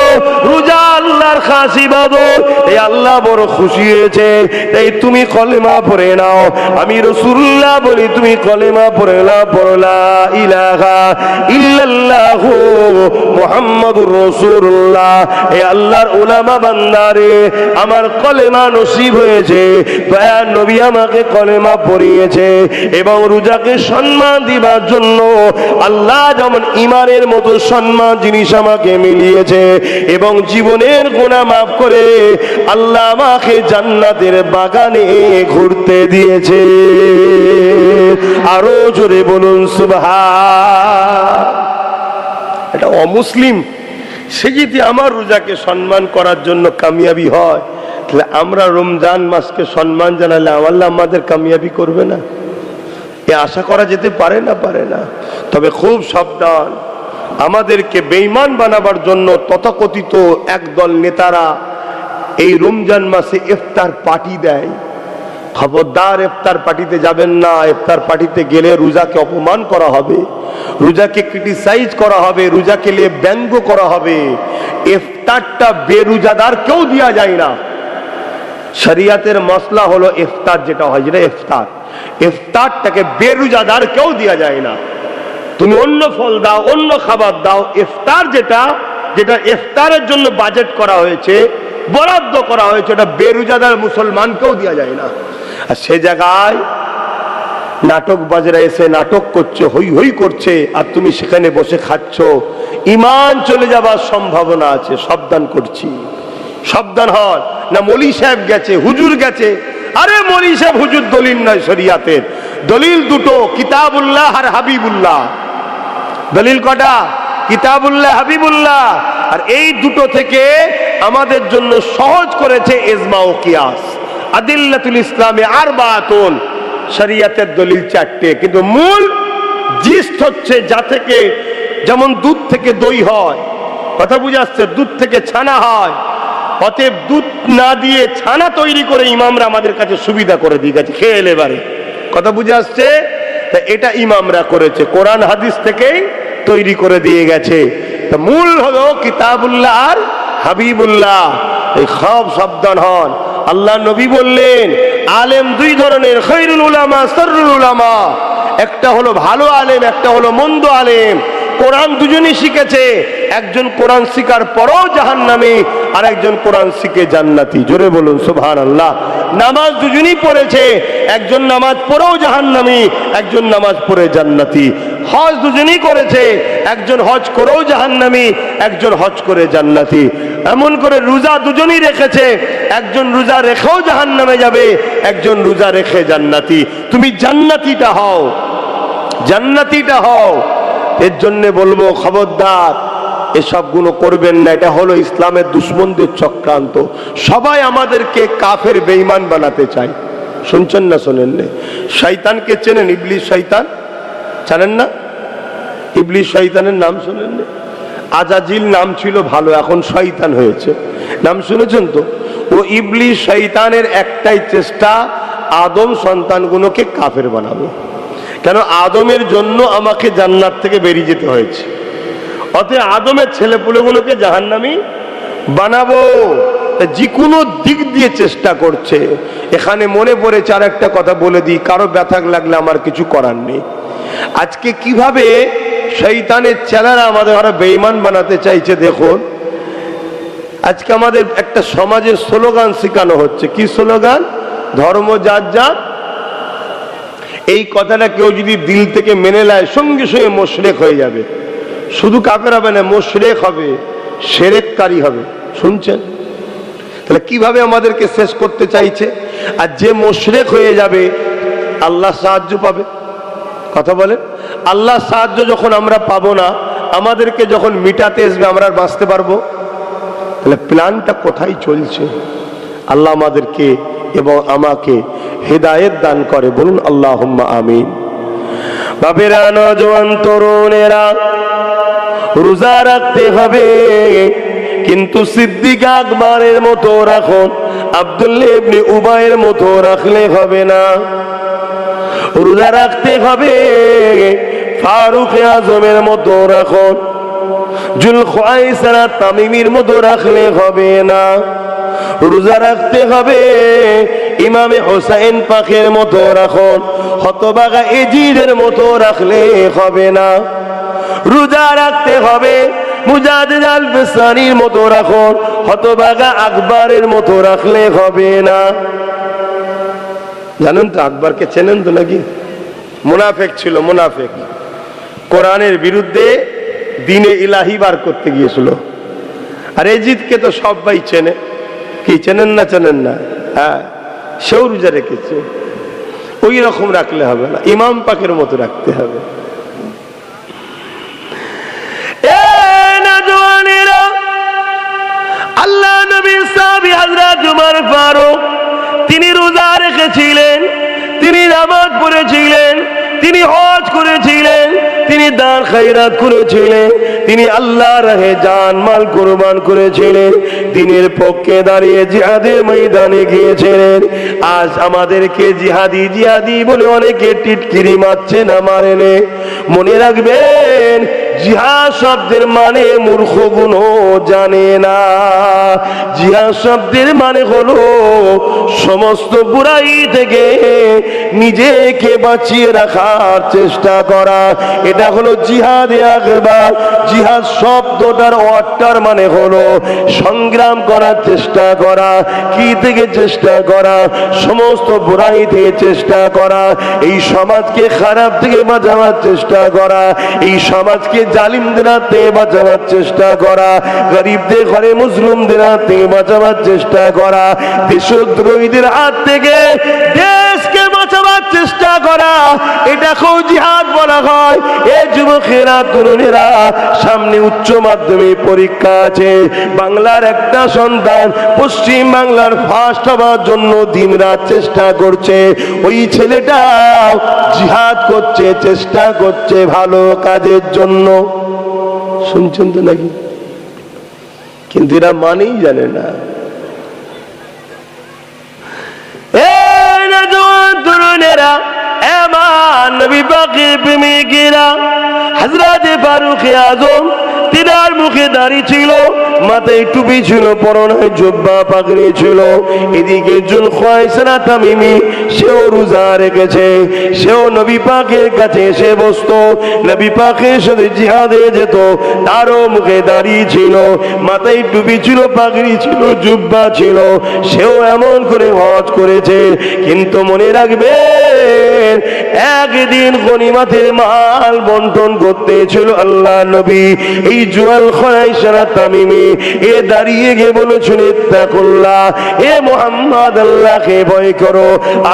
রোজা আল্লাহর খাস ইবাদত, এই আল্লাহ বড় খুশি হয়েছে, তাই তুমি কলেমা পড়ে নাও। আমি রাসূলুল্লাহ বলি, তুমি কলেমা পড়ে নাও, পড়ো লা ইলাহা ইল্লাল্লাহু মুহাম্মাদুর রাসূলুল্লাহ। এই আল্লাহর উলামা বান্দারে, আমার কলেমা নসিব হয়েছে, দয়ার নবী আমাকে কলেমা পড়িয়েছে, এবং রোজাকে সম্মান দিবার জন্য আল্লাহ যেমন ইমানের মতো সম্মান জিনিস আমাকে মিলিয়েছে, এবং জীবনের গুনাহ মাফ করে আল্লাহ আমাকে জান্নাতের বাগানে ঘুরতে দিয়েছে। আরো জোরে বলুন সুবহান। এটা অমুসলিম সে যদি আমার রোজাকে সম্মান করার জন্য কামিয়াবি হয়, তাহলে আমরা রমজান মাসকে সম্মান জানালে আল্লাহ আমাদের কামিয়াবি করবে না? এ আশা করা যেতে পারে না, পারে না। তবে খুব সাবধান, আমাদেরকে বেঈমান বানাবার জন্য তথাকথিত একদল নেতারা এই রমজান মাসে ইফতার পার্টি দেয়। খবরদার ইফতার পার্টিতে যাবেন না। ইফতার পার্টিতে গেলে রোজাকে অপমান করা হবে, রোজাকে ক্রিটিসাইজ করা হবে, রোজাকে নিয়ে ব্যঙ্গ করা হবে। ইফতার ইফতারটা বেরোজাদার কেউ দেওয়া যায় না। শরিয়াতের মসলা হলো ইফতার যেটা হয়, যেটা ইফতার, ইফতারটাকে বেরোজাদার কেউ দেওয়া যায় না। তুমি অন্য ফল দাও, অন্য খাবার দাও, ইফতার যেটা যেটা ইফতারের জন্য বাজেট করা হয়েছে, বরাদ্দ করা হয়েছে, ওটা বেরোজাদার মুসলমানকেও দেওয়া যায় না। আর সে জায়গায় নাটক বাজরা এসে নাটক করছে, হই হই করছে, আর তুমি সেখানে বসে খাচ্ছ, ঈমান চলে যাবার সম্ভাবনা আছে। সাবধান করছি, সাবধান হন। না মৌলী সাহেব গেছে, হুজুর গেছে, আরে মৌলী সাহেব হুজুর দলিল নয় শরিয়াতের, দলিল দুটো, কিতাবুল্লাহ আর হাবিবুল্লাহ। দলিল কটা? কিতাবুল্লাহ, হাবিবুল্লাহ। আর এই দুটো থেকে আমাদের জন্য সহজ করেছে ইজমা ও কিয়াস। আদিল্লাতুল ইসলামে আরবাতুন, শরিয়াতের দলিল চারটে, কিন্তু মূল জিস্ট হচ্ছে যা থেকে, যেমন দুধ থেকে দই হয়, কথা বুঝে আসছে, দুধ থেকে ছানা হয়, অতএব দুধ না দিয়ে ছানা তৈরি করে ইমামরা আমাদের কাছে সুবিধা করে দিয়ে গেছে, খেয়ে এলে এবারে, কথা বুঝে আসছে। তা এটা ইমামরা করেছে, কোরআন হাদিস থেকেই তৈরি করে দিয়ে গেছে। তা মূল হলো কিতাবুল্লাহ আর হাবিবুল্লাহ। এই সব সাবধান হন। আল্লাহ নবী বললেন আলেম দুই ধরনের, খৈরুল উলামা, সররুল উলামা। একটা হলো ভালো আলেম, একটা হলো মন্দ আলেম। কোরআন দুজনই শিখেছে, একজন কোরআন শিখার পরও জাহান্নামী, আর একজন কোরআন শিখে জান্নাতি। জোরে বলুন সুবহানাল্লাহ। নামাজ দুজনই পড়েছে, একজন নামাজ পড়েও জাহান্নামী, একজন নামাজ পড়ে জান্নাতি। হজ দুজনই করেছে, একজন হজ করেও জাহান্নামী, একজন হজ করে জান্নাতি। এমন করে রোজা দুজনই রেখেছে, একজন রোজা রেখেও জাহান্নামে যাবে, একজন রোজা রেখে জান্নাতি। তুমি জান্নাতিটা হও, জান্নাতিটা হও। এর জন্য বলবো খবরদার এসব গুলো করবেন না। এটা হলো ইসলামের দুশ্মনদের চক্রান্ত। সবাই আমাদেরকে কাফের বেঈমান বানাতে চায়। শুনছেন না শোনেন না? শয়তানকে চেনেন? ইবলিস শয়তান জানেন না? ইবলিস শয়তানের নাম শোনেন না? আজাজিল নাম ছিল ভালো, এখন শয়তান হয়েছে। নাম শুনেছেন তো? ও ইবলিস শয়তানের একটাই চেষ্টা, আদম সন্তানগুলোকে কাফের বানাবো। কেন? আদমের জন্য আমাকে জান্নাত থেকে বেরিয়ে যেতে হয়েছে, অতএব আদমের ছেলেপুলেগুলোকে জাহান্নামী বানাবো। যে কোনো দিক দিয়ে চেষ্টা করছে। এখানে মনে পড়েছে আর একটা কথা বলে দিই, কারো ব্যথা লাগলে আমার কিছু করার নেই। আজকে কিভাবে শয়তানের ছেলেরা আমাদের ওরা বেঈমান বানাতে চাইছে দেখুন। আজকে আমাদের একটা সমাজের স্লোগান শেখানো হচ্ছে। কি স্লোগান? ধর্ম যার যার। এই কথাটা কেউ যদি দিল থেকে মেনে নেয়, সঙ্গে সঙ্গে মুশরিক হয়ে যাবে। শুধু কাফের হবে না, মুশরিক হবে, শিরককারী হবে। শুনছেন? তাহলে কিভাবে আমাদেরকে শেষ করতে চাইছে? আর যে মুশরিক হয়ে যাবে আল্লাহ সাহায্য পাবে। কথা বলেন, আল্লাহ সাহায্য যখন আমরা পাবো না, আমাদেরকে যখন মিটাতে আসবে, আমরা আর বাঁচতে পারবো? তাহলে প্ল্যানটা কোথায় চলছে? আল্লাহ আমাদেরকে এবং আমাকে হেদায়েত দান করে। বলুন আল্লাহুম্মা আমিন। বাবেরা, নওজোয়ান তরুণেরা, রোজা রাখতে হবে, কিন্তু সিদ্দিক আকবরের মতো রাখুন, আব্দুল্লাহ ইবনে উবাইয়ের মতো রাখলে হবে না। রোজা রাখতে হবে, ফারুক আজমের মতো রাখুন, জুলখাইসারা তামিমির মতো রাখলে হবে না। রোজা রাখতে হবে, ইমামে হোসেন পাকের মতো রাখুন, হতবাগা এজিদের মতো রাখলে হবে না। রোজা রাখতে হবে, মুজাদ্দিদ আল ফিসানির মতো রাখুন, হতবাগা আকবরের মতো রাখলে হবে না। জানেন তো আকবরকে? চেনেন তো নাকি? মুনাফেক ছিল, মুনাফেক। কোরআনের বিরুদ্ধে দ্বীনে ইলাহি বার করতে গিয়েছিল। আর এজিদকে তো সবাই চেনে। কি চেনেন না? চেনেন না? হ্যাঁ, সেও রোজা রেখেছে। ওই রকম রাখলে হবে না, ইমাম পাকের মতো রাখতে হবে। আল্লাহ নবী সাহাবী হযরত উমর ফারুক, তিনি রোজা রেখেছিলেন, তিনি নামাজ পড়েছিলেন, তিনি হজ করেছিলেন, তিনি দান খায়রাত করেছিলেন, তিনি আল্লাহর রাহে জান মাল কুরবান করেছিলেন, দ্বীনের পক্ষে দাঁড়িয়ে জিহাদের ময়দানে গিয়েছিলেন। আজ আমাদেরকে জিহাদি জিহাদি বলে অনেকে টিটকিরি মারছে না, মারেনে। মনে রাখবেন, জিহাদ শব্দের মানে মূর্খগুলো জানে না। জিহাদ শব্দের মানে হলো সমস্ত বুরাই থেকে নিজেকে বাঁচিয়ে রাখার চেষ্টা করা, এটা হলো জিহাদে আকবার। জিহাদ শব্দটার অর্থের মানে হলো সংগ্রাম করার চেষ্টা করা। কি থেকে চেষ্টা করা? সমস্ত বুরাই থেকে চেষ্টা করা, এই সমাজকে খারাপ থেকে বাঁচাবার চেষ্টা করা, এই সমাজকে জালিমদের হাত থেকে বাঁচাবার চেষ্টা করা, গরিবদের ঘরে মুসলিমদের হাত থেকে বাঁচাবার চেষ্টা করা, দেশদ্রোহীদের হাত থেকে দেশকে বাঁচাবার চেষ্টা করা, এটাকেও জিহাদ বলা হয়। এই যুবকেরা, তরুণেরা, সামনে উচ্চ মাধ্যমিক পরীক্ষা আছে। বাংলার একটা সন্তান পশ্চিম বাংলার ফার্স্ট হওয়ার জন্য দিনরাত চেষ্টা করছে। ওই ছেলেটা জিহাদ করছে, চেষ্টা করছে ভালো কাজের জন্য। শুনছেন তো নাকি? কিন্তু এরা মানেই জানে না। তরুণেরা, এমন নবী পাকের প্রেমিকেরা, হযরত ফারুক আযম, তিনার মুখে দাড়ি ছিল, মাথায় টুপি ছিল, পরনে জুব্বা পাগড়ি ছিল। এদিকে জুল খোয়াইসরা তামিমি, সেও রোজা রেখেছে, সেও নবী পাকের কাছে এসে বসতো, নবী পাকের সাথে জিহাদে যেত। তারও মুখে দাড়ি ছিল, মাথায় টুপি ছিল, পাগড়ি ছিল, জুব্বা ছিল, সেও এমন করে হজ করেছে। কিন্তু মনে রাখবেন, একদিন গনিমতের মাল বন্টন করতে ছিল আল্লাহ নবী। এই জুয়াল খোয়াইসরা তামিমি এ দাঁড়িয়ে গিয়ে বলেছিল, ইত্তাকুল্লাহ, এ মুহাম্মদ, আল্লাহকে ভয় করো,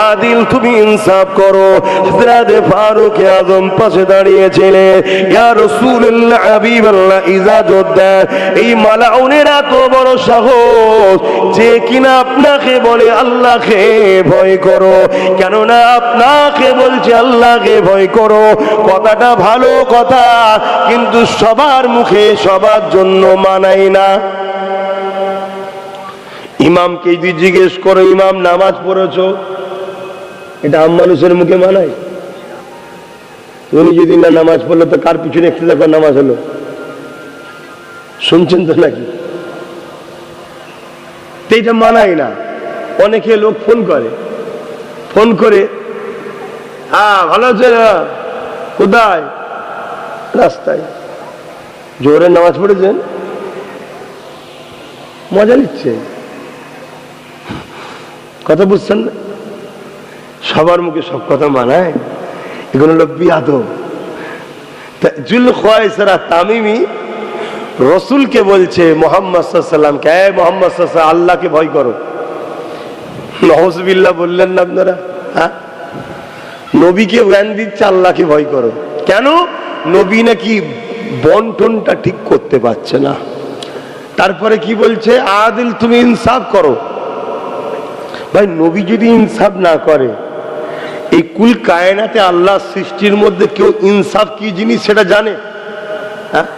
আদিল, তুমি ইনসাফ করো। হযরত ফারুক আযম পাশে দাঁড়িয়েছিলেন। ইয়া রাসূলুল্লাহ, হাবিবাল্লাহ, ইজাজত দেন, এই মালাউনের এত বড় সাহস যে কিনা আপনাকে বলে আল্লাহকে ভয় করো। কেননা আপনাকে বলছে আল্লাহকে ভয় করো, কথাটা ভালো কথা, কিন্তু সবার মুখে সবার জন্য মানায় না। ইমামকে যদি জিজ্ঞেস করো, ইমাম নামাজ পড়েছ, এটা আম মানুষের মুখে মানায়? উনি যদি না নামাজ পড়লো তো কার পিছনে একটু দেখো নামাজ হলো? শুনছেন তো নাকি? এইটা মানায় না। অনেকে লোক ফোন করে, হ্যাঁ ভালো আছে না, কোথায়? রাস্তায়। জোরে নামাজ পড়েছেন? মজা নিচ্ছে, কথা বুঝছেন না? সবার মুখে সব কথা মানায়? এগুলো হলো বিয়াদব। জুল খোয়াইসরা তামিমি রসুলকে বলছে, মুহাম্মদ সাল্লাল্লাহু আলাইহি ওয়াসাল্লামকে, হে মুহাম্মদ সাল্লাল্লাহু আলাইহি ওয়াসাল্লাম, আল্লাহকে ভয় করো। নাউযুবিল্লাহ বললেন না আপনারা? হ্যাঁ, নবীকে জ্ঞান দিচ্ছে আল্লাহকে ভয় করো। কেন? নবী নাকি বন্টনটা ঠিক করতে পারছে না। তারপরে কি বলছে? আদিল, তুমি ইনসাফ করো। ভাই, নবী যদি ইনসাফ না করে, এই কুল কায়নাতে আল্লাহ সৃষ্টির মধ্যে কেউ ইনসাফ কি জিনিস সেটা জানে? হ্যাঁ,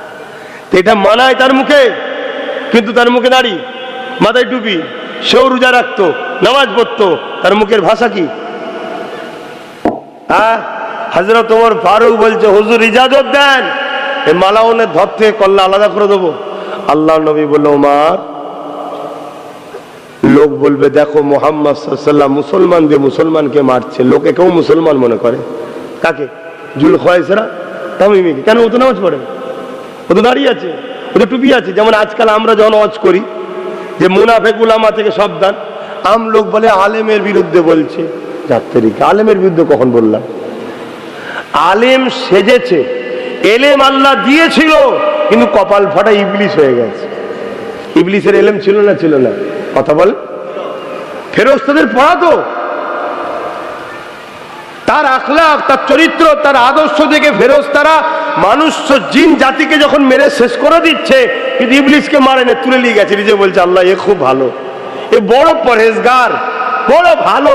এটা মানায় তার মুখে, কিন্তু তার মুখে দাড়ি, মাথায় টুপি, সেও রোজা রাখতো, নামাজ পড়তো, তার মুখের ভাষা কি? হ্যাঁ, হযরত ওমর ফারুক বলছে, হুজুর ইজাজত দেন, এই মালাউনের ধর থেকে কল্লা আলাদা করে দেবো। আল্লাহ নবী বলল, ওমর, লোক বলবে দেখো মুহাম্মদ সাল্লাল্লাহু আলাইহি ওয়াসাল্লাম মুসলমান দিয়ে মুসলমানকে মারছে, লোকে কেউ মুসলমান মনে করে। কাকে? জুল খোয়াইসরা তামিমিকে। কেন? ও তো নামাজ পড়ে, ও তো দাঁড়িয়ে আছে, ও তো টুপি আছে। যেমন আজকাল আমরা যখন ওয়াজ করি যে মুনাফেক উলামা থেকে সাবধান, আম লোক বলে আলেমের বিরুদ্ধে বলছে। যাত্রীকে আলেমের বিরুদ্ধে কখন বললাম? আলেম সেজেছে, এলেম আল্লাহ দিয়েছিল, কিন্তু কপাল ফাটা ইবলিস হয়ে গেছে। ইবলিসের এলেম ছিল না? ছিল না? কথা বল। ফেরেশতাদের পড়াতো, তার আখলাক, তার চরিত্র, তার আদর্শ দেখে ফেরেশতারা মানুষ জিন জাতিকে যখন মেরে শেষ করে দিচ্ছে, কিন্তু ইবলিসকে মারে না, তুলে নিয়ে গেছে। নিজে বলছে আল্লাহ এ খুব ভালো, এ বড় পরহেজগার, বড় ভালো,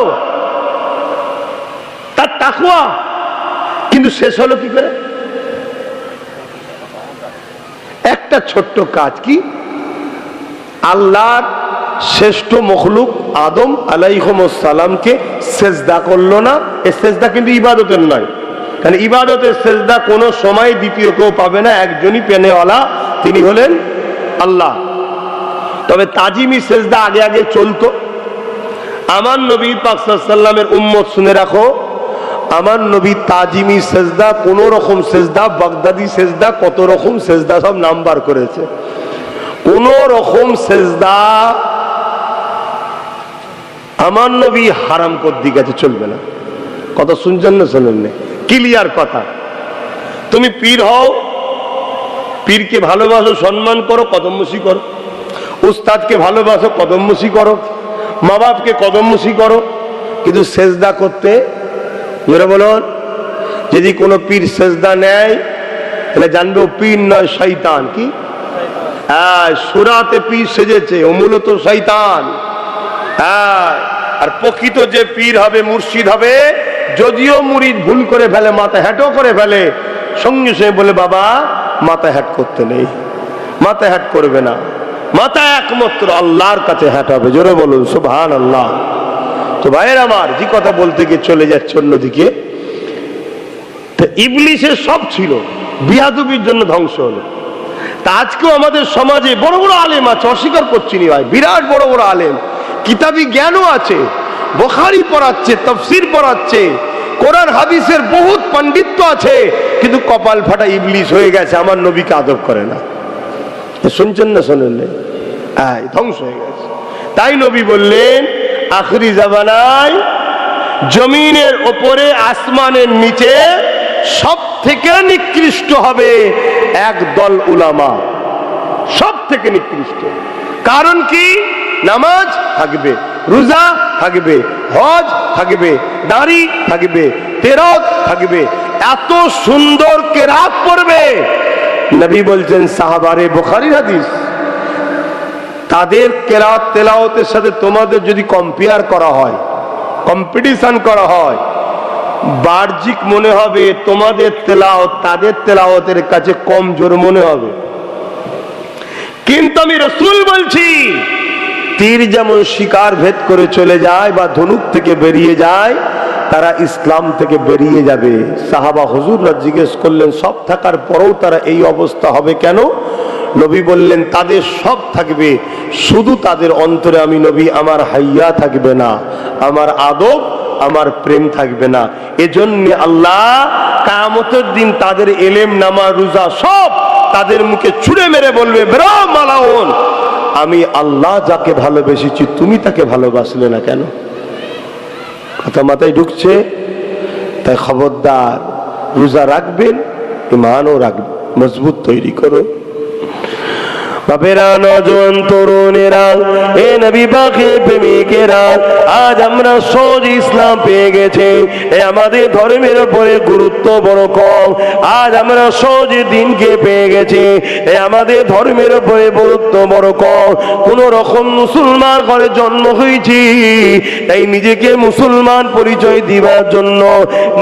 তার তাকওয়া। কিন্তু শেষ হলো কি করে? একটা ছোট্ট কাজ, কি? আল্লাহর শ্রেষ্ঠ মখলুক আদম আলাইহিস সালামকে সেজদা করলো না। এই সেজদা কিন্তু ইবাদতের নয়, কারণ ইবাদতের সেজদা কোনো সময় দ্বিতীয় কেউ পাবে না, একজনই পেনেওয়ালা, তিনি হলেন আল্লাহ। তবে তাজিমি সেজদা আগে আগে চলতো। আমার নবী পাক সাল্লাল্লাহু আলাইহি ওয়াসাল্লামের উম্মত শুনে রাখো, আমার নবী তাজিমি সেজদা, কোন রকম সেজদা, বাগদাদি সেজদা, কত রকম সেজদা সব নাম্বার করেছে। কোন রকম সেজদা আমার নবী হারাম করে দিয়ে গেছে, চলবে না। কথা শুনছেন না শোনেন না? ক্লিয়ার কথা। তুমি পীর হও, পীরকে ভালোবাসো, সম্মান করো, কদমমুশি করো। উস্তাদকে ভালোবাসো, কদমমুশি করো। মা বাপকে কদমমুশি করো, কিন্তু সেজদা করতে জোরে বলুন, যদি কোনো পীর সেজদা নেয় তাহলে জানবে ও পীর নয়, শয়তান। কি হ্যাঁ, সুরাতে পীর সেজেছে, ও মূলত শয়তান। হ্যাঁ, আর প্রকৃত যে পীর হবে, মুর্শিদ হবে, যদিও মুরিদ ভুল করে ফেলে, মাথা হ্যাটও করে ফেলে, সঙ্গে সঙ্গে বলে বাবা মাথা হ্যাট করতে নেই, মাথা হ্যাট করবে না, মাথা একমাত্র আল্লাহর কাছে হ্যাট হবে। জোরে বলুন সুবহানাল্লাহ। তো ভাইয়ের আমার, যে কথা বলতে গিয়ে চলে যাচ্ছে অন্যদিকে। তো ইবলিসের সব ছিল, বিয়াদবির জন্য ধ্বংস হলো। তা আজকেও আমাদের সমাজে বড় বড় আলেম আছে, অস্বীকার করছি না ভাই, বিরাট বড় বড় আলেম, কিতাবি জ্ঞানও আছে, বুখারী পড়াচ্ছে, তাফসীর পড়াচ্ছে, কোরআন হাদিসের বহুত পণ্ডিত্য আছে, কিন্তু কপাল ফাটা ইবলিস হয়ে গেছে, আমার নবীকে আদব করে না। শুনছেন না শোনেন না? ধ্বংস হয়ে গেছে। তাই নবী বললেন আখরি জামানায় জমিনের ওপরে আসমানের নিচে সব থেকে নিকৃষ্ট হবে একদল উলামা, সব থেকে নিকৃষ্ট। কারণ কি? নামাজ থাকবে, রোজা থাকবে, হজ থাকবে, দাড়ি থাকবে, তেরাওয়াত থাকবে, এত সুন্দর কেরাত পড়বে। নবী বলছেন সাহাবারে, বুখারীর হাদিস, তাদের কেরাত তেলাওয়াতের সাথে তোমাদের যদি কম্পেয়ার করা হয়, কম্পিটিশন করা হয়, বাহ্যিক মনে হবে তোমাদের তেলাওয়াত তাদের তেলাওয়াতের কাছে কম জোর মনে হবে। কিন্তু আমি রাসূল বলছি, তীর যেমন শিকার ভেদ করে চলে যায় বা ধনুক থেকে বেরিয়ে যায়, তারা ইসলাম থেকে বেরিয়ে যাবে। সাহাবা হুজুররা জিজ্ঞেস করলেন, সব থাকার পরেও তারা এই অবস্থা হবে কেন? নবী বললেন তাদের সব থাকবে, শুধু তাদের অন্তরে আমি নবী আমার হাইয়া থাকবে না, আমার আদব, আমার প্রেম থাকবে না। এজন্য আল্লাহ কিয়ামতের দিন তাদের ইলম, নামাজ, রোজা সব তাদের মুখে ছুঁড়ে মেরে বলবে, বেরো মালাউন, আমি আল্লাহ যাকে ভালোবেসেছি তুমি তাকে ভালোবাসলে না কেন? কথা মাথায় ঢুকছে? তাই খবরদার, রোজা রাখবেন, ঈমানও রাখবেন, মজবুত তৈরি করো। বাপেরা, নওজোয়ান তরুণেরা, এ নবী পাকের প্রেমিকেরা, আজ আমরা সহজ ইসলাম পেয়ে গেছে, এ আমাদের ধর্মের উপরে গুরুত্ব বড় কম। আজ আমরা সহজ দিনকে পেয়ে গেছি, এ আমাদের ধর্মের উপরে গুরুত্ব বড় কম। কোন রকম মুসলমান ঘরে জন্ম হয়েছি, তাই নিজেকে মুসলমান পরিচয় দিবার জন্য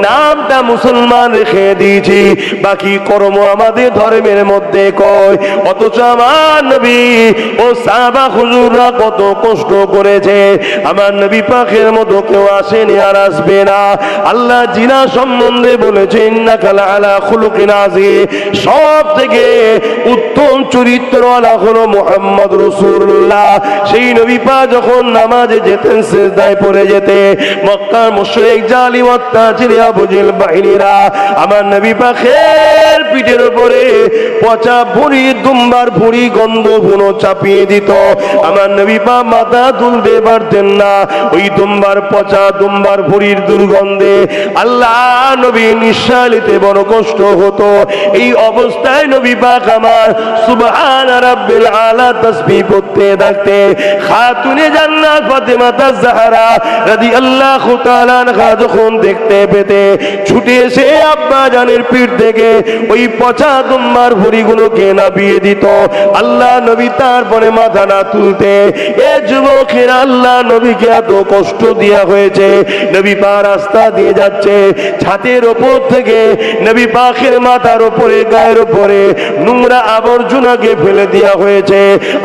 নামটা মুসলমান রেখে দিয়েছি, বাকি কর্ম আমাদের ধর্মের মধ্যে কয়। অথচ আমার নবী ও সাহাবা হুজুররা কত কষ্ট করেছে, আমার নবী পাকের মতো কেউ আসেনি, আর আসবে না। আল্লাহ জিনা সম্বন্ধে বলেছেন, ইন্নাকা লাআলা খুলুকিন আযীম, সব থেকে উত্তম চরিত্রওয়ালা হলো মুহাম্মদ রাসূলুল্লাহ। সেই নবী পাক যখন নামাজে যেতেন, সিজদায় পড়ে যেতে, মক্কার মুশরিক জালিম অত্যাচারী আবু জেহেল বাহিনীরা আমার নবী পাকের পিঠের উপরে পচা ভুঁড়ি, দুম্বার ভুঁড়ি, গন্ধ বুনো চাপিয়ে দিত। আমার নবী পাক মাথা তুলতে পারতেন না, ওই দুম্বার পচা, দুম্বার ভুঁড়ির দুর্গন্ধে আল্লাহ নবী নিঃশ্বাস নিতে বড় কষ্ট হতো। এই অবস্থায় নবী পাক আমার সুবহান রাব্বিল আলা তাসবিহ পড়তে থাকতে, খাতুনে জান্নাত ফাতেমা তাজ-জাহরা রাদিয়াল্লাহু তাআলা আনহা যখন দেখতে পেতে ছুটে এসে আব্বা জানের পিঠ থেকে ওই ওই পচা দুম্বার ভুঁড়িগুলোকে নাবিয়ে দিত। আল্লাহ নবী তারপরে মাথা না তুলতে। এ যুবকেরা, আল্লাহ নবীকে এত কষ্ট দেওয়া হয়েছে। নবী পা রাস্তা দিয়ে যাচ্ছে, ছাদের ওপর থেকে নবী পাকের মাথার ওপরে, গায়ের ওপরে নোংরা আবর্জনাকে ফেলে দেওয়া হয়েছে।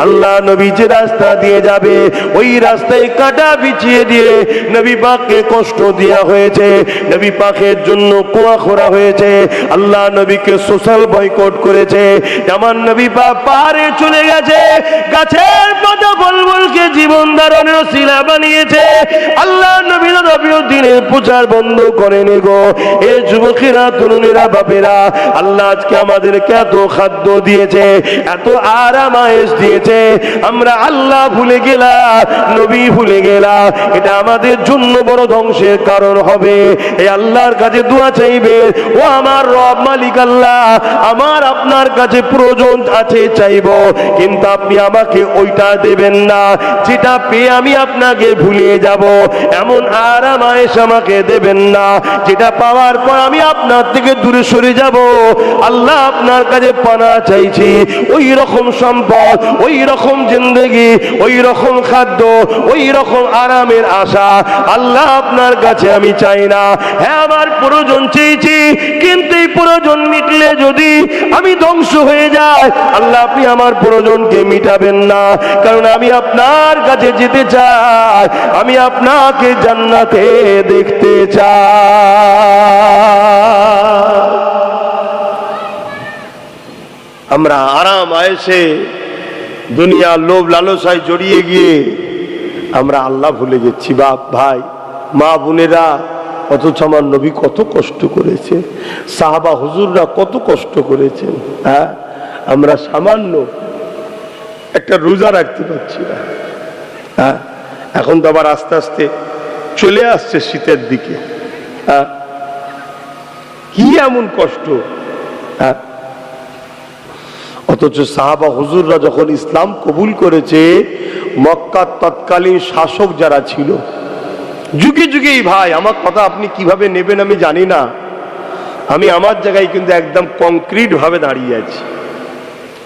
আল্লাহ নবী যে রাস্তা দিয়ে যাবে, ওই রাস্তায় কাঁটা বিছিয়ে দিয়ে নবী পাককে কষ্ট দেওয়া হয়েছে। নবী পাকের জন্য কুয়া খোঁড়া হয়েছে। আল্লাহ নবীকে সোশ্যাল বয়কট করেছে। আমার নবী পাক পাহাড়ে চলে গেছে, গাছের পাতা ফলমূলকে জীবন ধারণের শিলা বানিয়েছে। আল্লাহ নবী নবীও দিনের প্রচার বন্ধ করেনি গো। এ যুবকেরা, তরুণেরা, বাপেরা, আল্লাহ আজকে আমাদেরকে এত খাদ্য দিয়েছে, এত আরাম আয়েশ দিয়েছে, আমরা আল্লাহ ভুলে গেলাম, নবী ভুলে গেলাম। এটা আমাদের জন্য বড় ধ্বংসের কারণ হবে। এই আল্লাহর কাছে দোয়া চাইবে, ও আমার রব মালিক আল্লাহ, আমার আপনার কাছে প্রয়োজন আছে, চাইব, কিন্তু আপনি আমাকে ওইটা দেবেন না যেটা পেয়ে আমি আপনাকে ভুলিয়ে যাব। এমন আরাম আয়েশ আমাকে দেবেন না যেটা পাওয়ার পর আমি আপনার থেকে দূরে সরে যাব। আল্লাহ আপনার কাছে পানা চাইছি, ওই রকম সম্পদ, ওই রকম জিন্দেগি, ওই রকম খাদ্য, ওই রকম আরামের আশা আল্লাহ আপনার কাছে আমি চাই না। হ্যাঁ, আমার প্রয়োজন চেয়েছি, কিন্তু এই প্রয়োজন মিটলে যদি আমি ধ্বংস হয়ে যাই, আল্লাহ আপনি আমার প্রয়োজনকে মিটাবেন না, কারণ আমি আপনার কাছে যেতে চাই, আমি আপনাকে জান্নাতে দেখতে চাই। আমরা আরাম আয়েশে দুনিয়ার লোভ লালসায় জড়িয়ে গিয়ে আমরা আল্লাহ ভুলে যাচ্ছি। বাপ ভাই, মা বোনেরা, অথচ আমার নবী কত কষ্ট করেছে, সাহাবা হুজুররা কত কষ্ট করেছেন। হ্যাঁ, আমরা সামান্য একটা রোজা রাখতে পারছি না। হ্যাঁ, এখন তো আবার আস্তে আস্তে চলে আসছে শীতের দিকে। হ্যাঁ, কি এমন কষ্ট। হ্যাঁ, অথচ সাহাবা হুজুররা যখন ইসলাম কবুল করেছে, মক্কার তৎকালীন শাসক যারা ছিল, যুগে যুগেই, ভাই আমার কথা আপনি কিভাবে নেবেন আমি জানি না, আমি আমার জায়গায় কিন্তু একদম কংক্রিট ভাবে দাঁড়িয়ে আছি।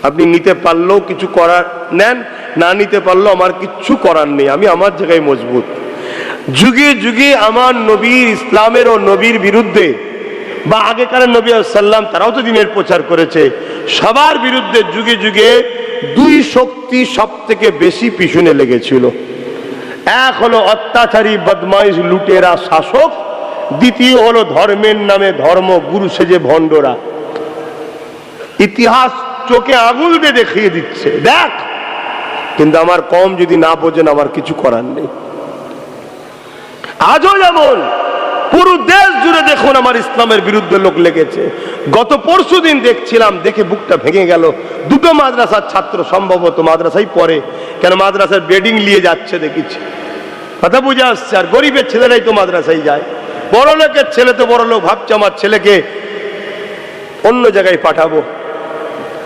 আপনি নিতে পারলেও কিছু করার নেন, না নিতে পারলেও আমার কিচ্ছু করার নেই, আমি আমার জায়গায় মজবুত। যুগে যুগে আমার নবীর, ইসলামের ও নবীর বিরুদ্ধে, বা আগেকার নবী সাল্লাম তারাও তো দিনের প্রচার করেছে, সবার বিরুদ্ধে যুগে যুগে দুই শক্তি সব থেকে বেশি পিছনে লেগেছিল। এক হলো অত্যাচারী বদমাইশ লুটেরা শাসক, দ্বিতীয় হলো ধর্মের নামে ধর্ম গুরু সেজে ভণ্ডরা। ইতিহাস চোখে আঙুল দিয়ে দেখিয়ে দিচ্ছে, দেখ। কিন্তু আমার কম যদি না বোঝেন, আমার কিছু করার নেই। আজও যেমন পুরো দেশ জুড়ে দেখুন আমার ইসলামের বিরুদ্ধে লোক লেগেছে। গত পরশু দিন দেখছিলাম, দেখে বুকটা ভেঙে গেল। দুটো মাদ্রাসার ছাত্র, সম্ভবত মাদ্রাসায় পড়ে, কেন মাদ্রাসার বেডিং নিয়ে যাচ্ছে দেখেছি, কথা বুঝে আসছে। আর গরিবের ছেলেরাই তো মাদ্রাসায় যায়, বড় লোকের ছেলে তো বড় লোক ভাবছে আমার ছেলেকে অন্য জায়গায় পাঠাবো।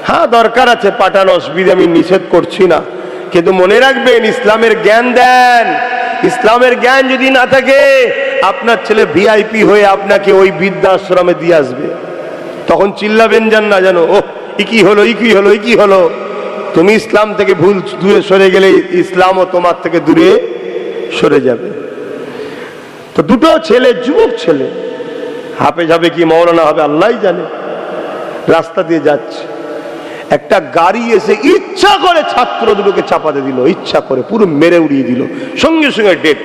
হ্যাঁ, দরকার আছে পাঠানো, অসুবিধা আমি নিষেধ করছি না, কিন্তু মনে রাখবেন ইসলামের জ্ঞান দেন। ইসলামের জ্ঞান যদি না থাকে, আপনার ছেলে ভিআইপি হয়ে আপনাকে ওই বৃদ্ধাশ্রমে দিয়ে আসবে, তখন চিল্লাবেন যান না, জানো ও কি হলো, কি হলো, কি হলো। তুমি ইসলাম থেকে ভুল দূরে সরে গেলে ইসলামও তোমার থেকে দূরে সরে যাবে। তো দুটো ছেলে, যুবক ছেলে, হাফেজ হবে কি মওলানা হবে আল্লাহই জানে, রাস্তা দিয়ে যাচ্ছে, একটা গাড়ি এসে ইচ্ছা করে ছাত্র দুটোকে চাপাতে দিল, ইচ্ছা করে পুরো মেরে উড়িয়ে দিল, সঙ্গে সঙ্গে ডেট।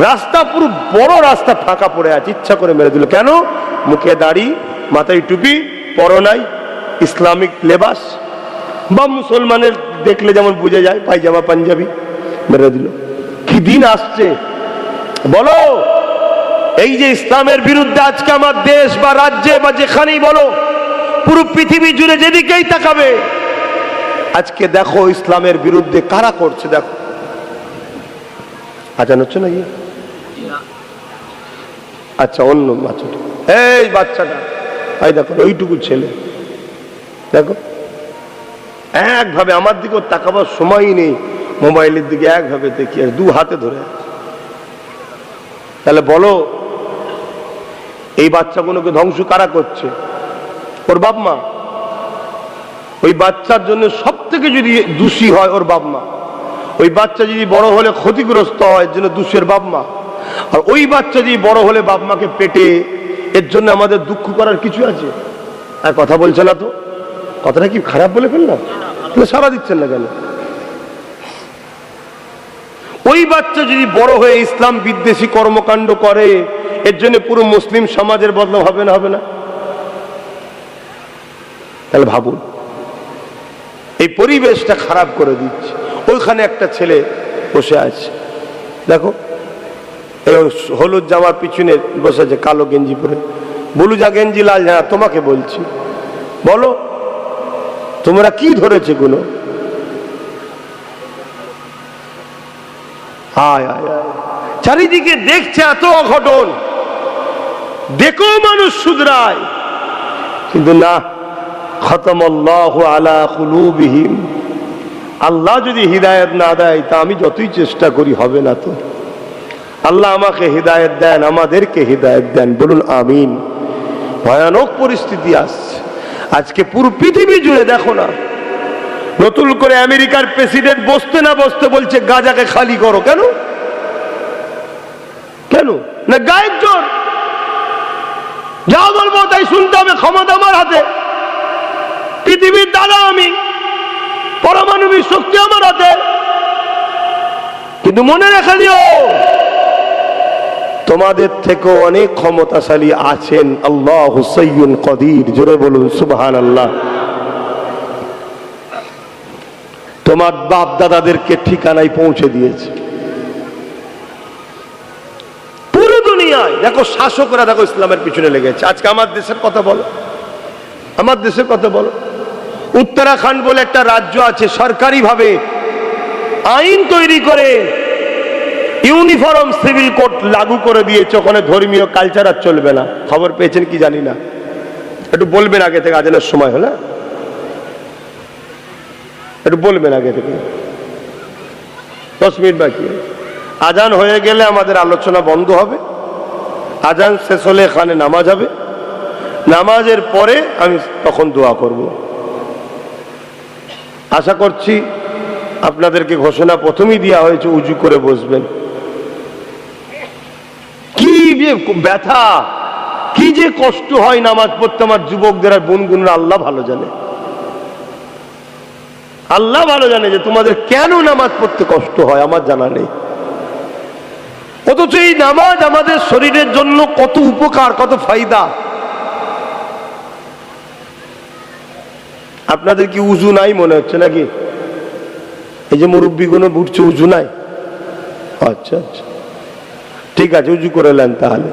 রাস্তা পুরো বড় রাস্তা ফাঁকা পড়ে আছে, ইচ্ছা করে মেরে দিল। কেন? মুখে দাড়ি, মাথায় টুপি, পরনাই ইসলামিক লেবাস, বা মুসলমানের দেখলে যেমন বুঝে যায় পায়জামা পাঞ্জাবি, মেরে দিল। কি দিন আসছে বলো? এই যে ইসলামের বিরুদ্ধে আজকে আমার দেশ বা রাজ্যে বা যেখানেই বলো, পুরো পৃথিবী জুড়ে যেদিকেই তাকাবে, আজকে দেখো ইসলামের বিরুদ্ধে কারা করছে। দেখো, আজান হচ্ছে নাকি? আচ্ছা, অন্য বাচ্চাটা, এই বাচ্চাটা, এই দেখো ওইটুকু ছেলে, দেখো একভাবে আমার দিকেও তাকাবার সময়ই নেই, মোবাইলের দিকে একভাবে দেখি আর দু হাতে ধরে আছে। তাহলে বলো এই বাচ্চাগুলোকে ধ্বংস কারা করছে? ওর বাপ মা। ওই বাচ্চার জন্য সব থেকে যদি দোষী হয় ওর বাপ মা। ওই বাচ্চা যদি বড় হলে ক্ষতিগ্রস্ত হয় এর জন্য দোষের বাপ মা। আর ওই বাচ্চা যদি বড় হলে বাপ মাকে পেটে, এর জন্য আমাদের দুঃখ করার কিছু আছে? আর কথা বলছে না তো, কথাটা কি খারাপ বলে ফেললাম? তাহলে সারা দিচ্ছেন না কেন? ওই বাচ্চা যদি বড় হয়ে ইসলাম বিদ্বেষী কর্মকাণ্ড করে এর জন্য পুরো মুসলিম সমাজের বদলাম হবে না? হবে না? তাহলে ভাবুন, এই পরিবেশটা খারাপ করে দিচ্ছে। ওইখানে একটা ছেলে বসে আছে, দেখো এই হলুদ জামার পিছনে বসে আছে, কালো গেঞ্জি পরে। বুলুজা গেঞ্জি লাল। হ্যাঁ, তোমাকে বলছি, বলো তোমরা কি ধরেছে গুলো? আয় আয় আয়, চারিদিকে দেখছে এত অঘটন, দেখো মানুষ শুধরায়, কিন্তু না। খতমাল্লাহু আলা কুলুবিহিম, আল্লাহ যদি হিদায়াত না দেয় তা আমি যতই চেষ্টা করি হবে না। তো আল্লাহ আমাকে হিদায়াত দেন, আমাদেরকে হিদায়াত দেন, বলুন আমিন। ভয়ানক পরিস্থিতি আসছে আজকে পুরো পৃথিবী জুড়ে। দেখো না, নতুন করে আমেরিকার প্রেসিডেন্ট বসতে না বসতে বলছে গাজাকে খালি করো। কেন? কেন না? গায়ের জোর। যা বলবো তাই শুনতে হবে, ক্ষমতা আমার হাতে, পৃথিবীর দাদা আমি, পারমাণবিক শক্তি আমার হাতে। কিন্তু মনে রেখে দিও, তোমাদের থেকে অনেক ক্ষমতাশালী আছেন। আল্লাহু সাইয়্যুন কাদির, জোরে বলুন সুবহানাল্লাহ। তোমার বাপ দাদাদেরকে ঠিকানায় পৌঁছে দিয়েছে পুরো দুনিয়ায়। দেখো শাসকরা, দেখো ইসলামের পিছনে লেগেছে। আজকে আমার দেশের কথা বলো, আমার দেশের কথা বলো। উত্তরাখণ্ড বলে একটা রাজ্য আছে, সরকারি ভাবে আইন তৈরি করে ইউনিফর্ম সিভিল কোড লাগু করে দিয়েছে। ওখানে ধর্মীয় কালচার আর চলবে না। খবর পেয়েছেন কি জানি না, একটু বলবেন আগে থেকে, আজানের সময় হলে একটু বলবেন আগে থেকে। 10 মিনিট বাকি। আজান হয়ে গেলে আমাদের আলোচনা বন্ধ হবে। আজান শেষ হলে এখানে নামাজ হবে। নামাজের পরে আমি তখন দোয়া করব। আশা করছি আপনাদেরকে ঘোষণা প্রথমেই দেওয়া হয়েছে, উজু করে বসবেন। কি যে ব্যথা, কি যে কষ্ট হয় নামাজ পড়তে আমার যুবকদের আর বোনগুনরা আল্লাহ ভালো জানে। আল্লাহ ভালো জানে যে তোমাদের কেন নামাজ পড়তে কষ্ট হয়, আমার জানা নেই। অথচ এই নামাজ আমাদের শরীরের জন্য কত উপকার, কত ফায়দা। আপনাদের কি উজু নাই মনে হচ্ছে নাকি? এই যে মুরব্বীগুলো উঠছে, উজু নাই? আচ্ছা আচ্ছা, ঠিক আছে, উজু করে নেন তাহলে।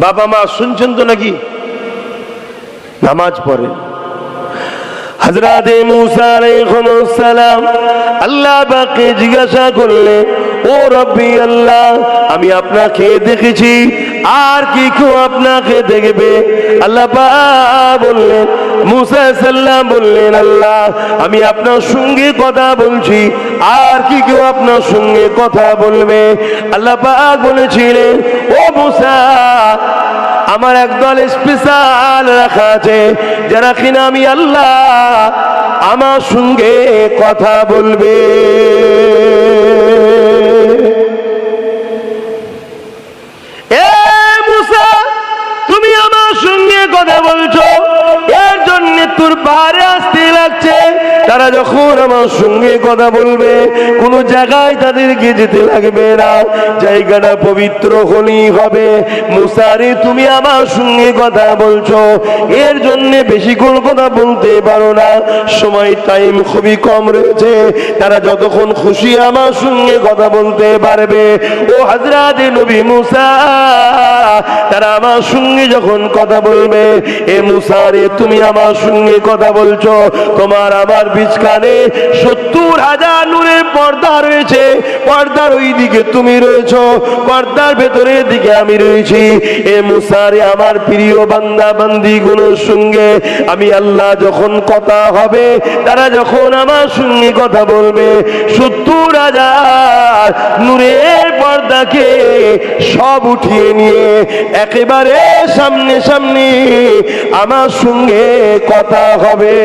বাবা মা শুনছেন তো নাকি? নামাজ পড়েন। হযরত মুসা আলাইহিস সালাম আল্লাহ পাককে জিজ্ঞাসা করলেন, ও রব্বি আল্লাহ, আমি আপনাকে দেখেছি, আর কি কেউ আপনাকে দেখবে? আল্লাহ পাক বললেন, মুসা সাল্লাম বললেন, আল্লাহ আমি আপনার সঙ্গে কথা বলছি, আর কি কেউ আপনার সঙ্গে কথা বলবে? আল্লাহ পাক বলেছিলেন, ও মুসা, আমার একদল স্পেশাল রাখা আছে, যারা কিনা আমি আল্লাহ আমার সঙ্গে কথা বলবে। এ মুসা, তুমি আমার সঙ্গে কথা বলছো, এর জন্য তোর পাহাড়ে আসতে লাগছে। তারা যখন আমার সঙ্গে কথা বলবে, কোন জায়গায় তাদেরকে যেতে লাগবে না, জায়গাটা পবিত্র হলেই হবে। মুসা রে, তুমি আমার সঙ্গে কথা বলছো, এর জন্য বেশিক্ষণ কথা বলতে পারো না, সময় টাইম খুবই কম রয়েছে। তারা যতক্ষণ খুশি আমার সঙ্গে কথা বলতে পারবে। ও হযরত নবী মুসা, তারা আমার সঙ্গে যখন কথা বলবে, এ মুসা রে, তুমি আমার সঙ্গে কথা বলছো, তোমার আমার মাঝখানে 70,000 নূরের পর্দা রয়েছে। পর্দার ওই দিকে তুমি রয়েছো, পর্দার ভেতরের দিকে আমি রয়েছি। এ মুসারে আমার প্রিয় বান্দা বান্দিগুলোর সঙ্গে আমি আল্লাহ যখন কথা হবে, তারা যখন আমার সঙ্গে কথা বলবে, 70,000 নূরের পর্দাকে সব উঠিয়ে নিয়ে একেবারে সামনে সামনে আমার সঙ্গে কথা হবে।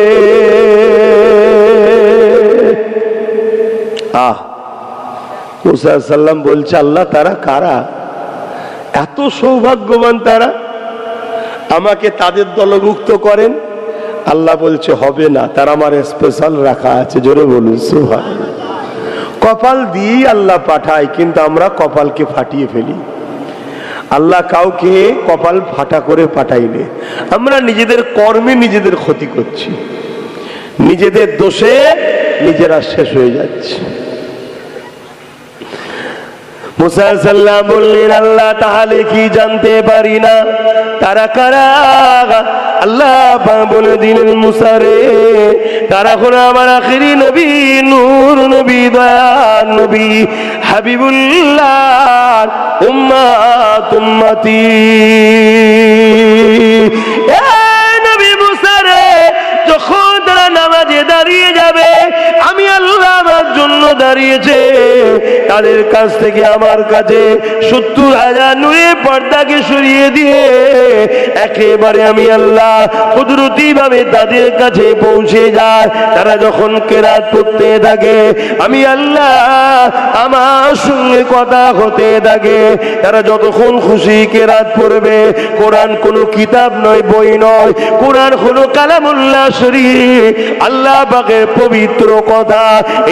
মুসা সাল্লাম বলছে, আল্লাহ তারা কারা? এত সৌভাগ্যবান তারা, আমাকে তাদের দলভুক্ত করেন। আল্লাহ বলছে হবে না, তারা আমার স্পেশাল রাখা আছে। জোরে বলুন সুবহানাল্লাহ। কপাল দিয়ে আল্লাহ পাঠায়, কিন্তু আমরা কপালকে ফাটিয়ে ফেলি। আল্লাহ কাউকে কপাল ফাটা করে পাঠাইলে আমরা নিজেদের কর্মে নিজেদের ক্ষতি করছি, নিজেদের দোষে নিজেরা শেষ হয়ে যাচ্ছে। মুসা সাল্লাম বললেন, আল্লাহ তাহলে কি জানতে পারি না তারা কারা? আল্লাহ বলে দিলেন, মুসা রে, তারা হলো আমার আখিরি নবী, নূর নবী, দয়ার নবী, হাবিবুল্লাহ, উম্মাত উম্মতি। এ নবী মুসা রে, যখন তারা নামাজে দাঁড়িয়ে যাবে, আমি আল্লাহ আমার জন্য দাঁড়িয়েছে, তাদের কাছ থেকে আমার কাছে 70,000 নূরের পর্দাকে সরিয়ে দিয়ে একেবারে আমি আল্লাহ কুদরতি ভাবে তাদের কাছে পৌঁছে যায়। তারা যখন কেরাত পড়তে থাকে, আমি আল্লাহ আমার সঙ্গে কথা হতে থাকে। তারা যতক্ষণ খুশি কেরাত পড়বে। কোরআন কোনো কিতাব নয়, বই নয়, কোরআন হলো কালামুল্লাহ শরীফ, আল্লাহ পাকের পবিত্র কথা।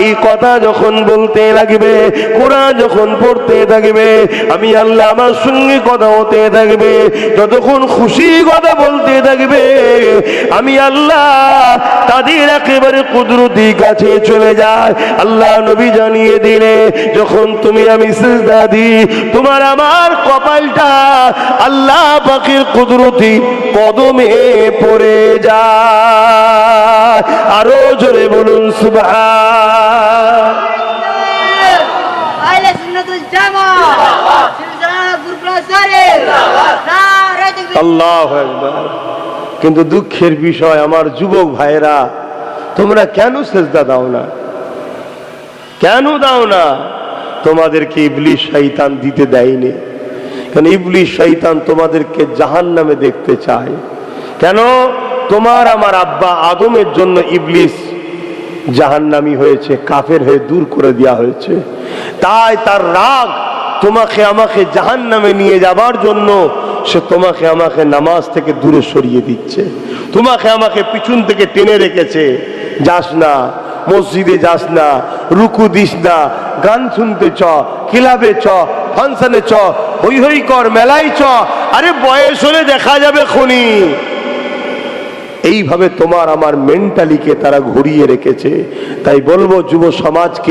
এই কথা যখন বলতে লাগবে, কোরআন যখন পড়তে থাকবে, আমি আল্লাহ আমার সঙ্গে কথা হতে থাকবে। যতক্ষণ খুশি কথা বলতে থাকবে, আমি আল্লাহ তাদের একেবারে কুদরতি কাছে চলে যায়। আল্লাহ নবী জানিয়ে দিলে, যখন তুমি আমি সিজদা দিই, তোমার আমার কপালটা আল্লাহ পাকের কুদরতি কদমে পড়ে যায়। আরো জোরে বলুন সুবহান। আল্লাহু আকবার। কিন্তু দুঃখের বিষয় আমার যুবক ভাইরা, তোমরা কেন সিজদা দাও না? কেন দাও না? তোমাদেরকে ইবলিস শয়তান দিতে দেয়নি। কারণ ইবলিস শয়তান তোমাদেরকে জাহান্নামে দেখতে চায়। কেন? তোমার আমার আব্বা আদমের জন্য ইবলিস জাহান্নামী হয়েছে, কাফের হয়ে দূর করে দেওয়া হয়েছে। তাই তার রাগ তোমাকে আমাকে জাহান্নামে নিয়ে যাবার জন্য সে তোমাকে আমাকে নামাজ থেকে দূরে সরিয়ে দিচ্ছে, তোমাকে আমাকে পিছন থেকে টেনে রেখেছে। যাস না, মসজিদে যাস না, রুকু দিস না, গান শুনতে চ, ক্লাবে চ, ফাংশনে চ, হই হই কর, মেলায় চ, আরে বয়স হলে দেখা যাবে খুনি। এইভাবে তোমার আমার মেন্টালিকে তারা ঘুরিয়ে রেখেছে। তাই বলবো যুব সমাজকে,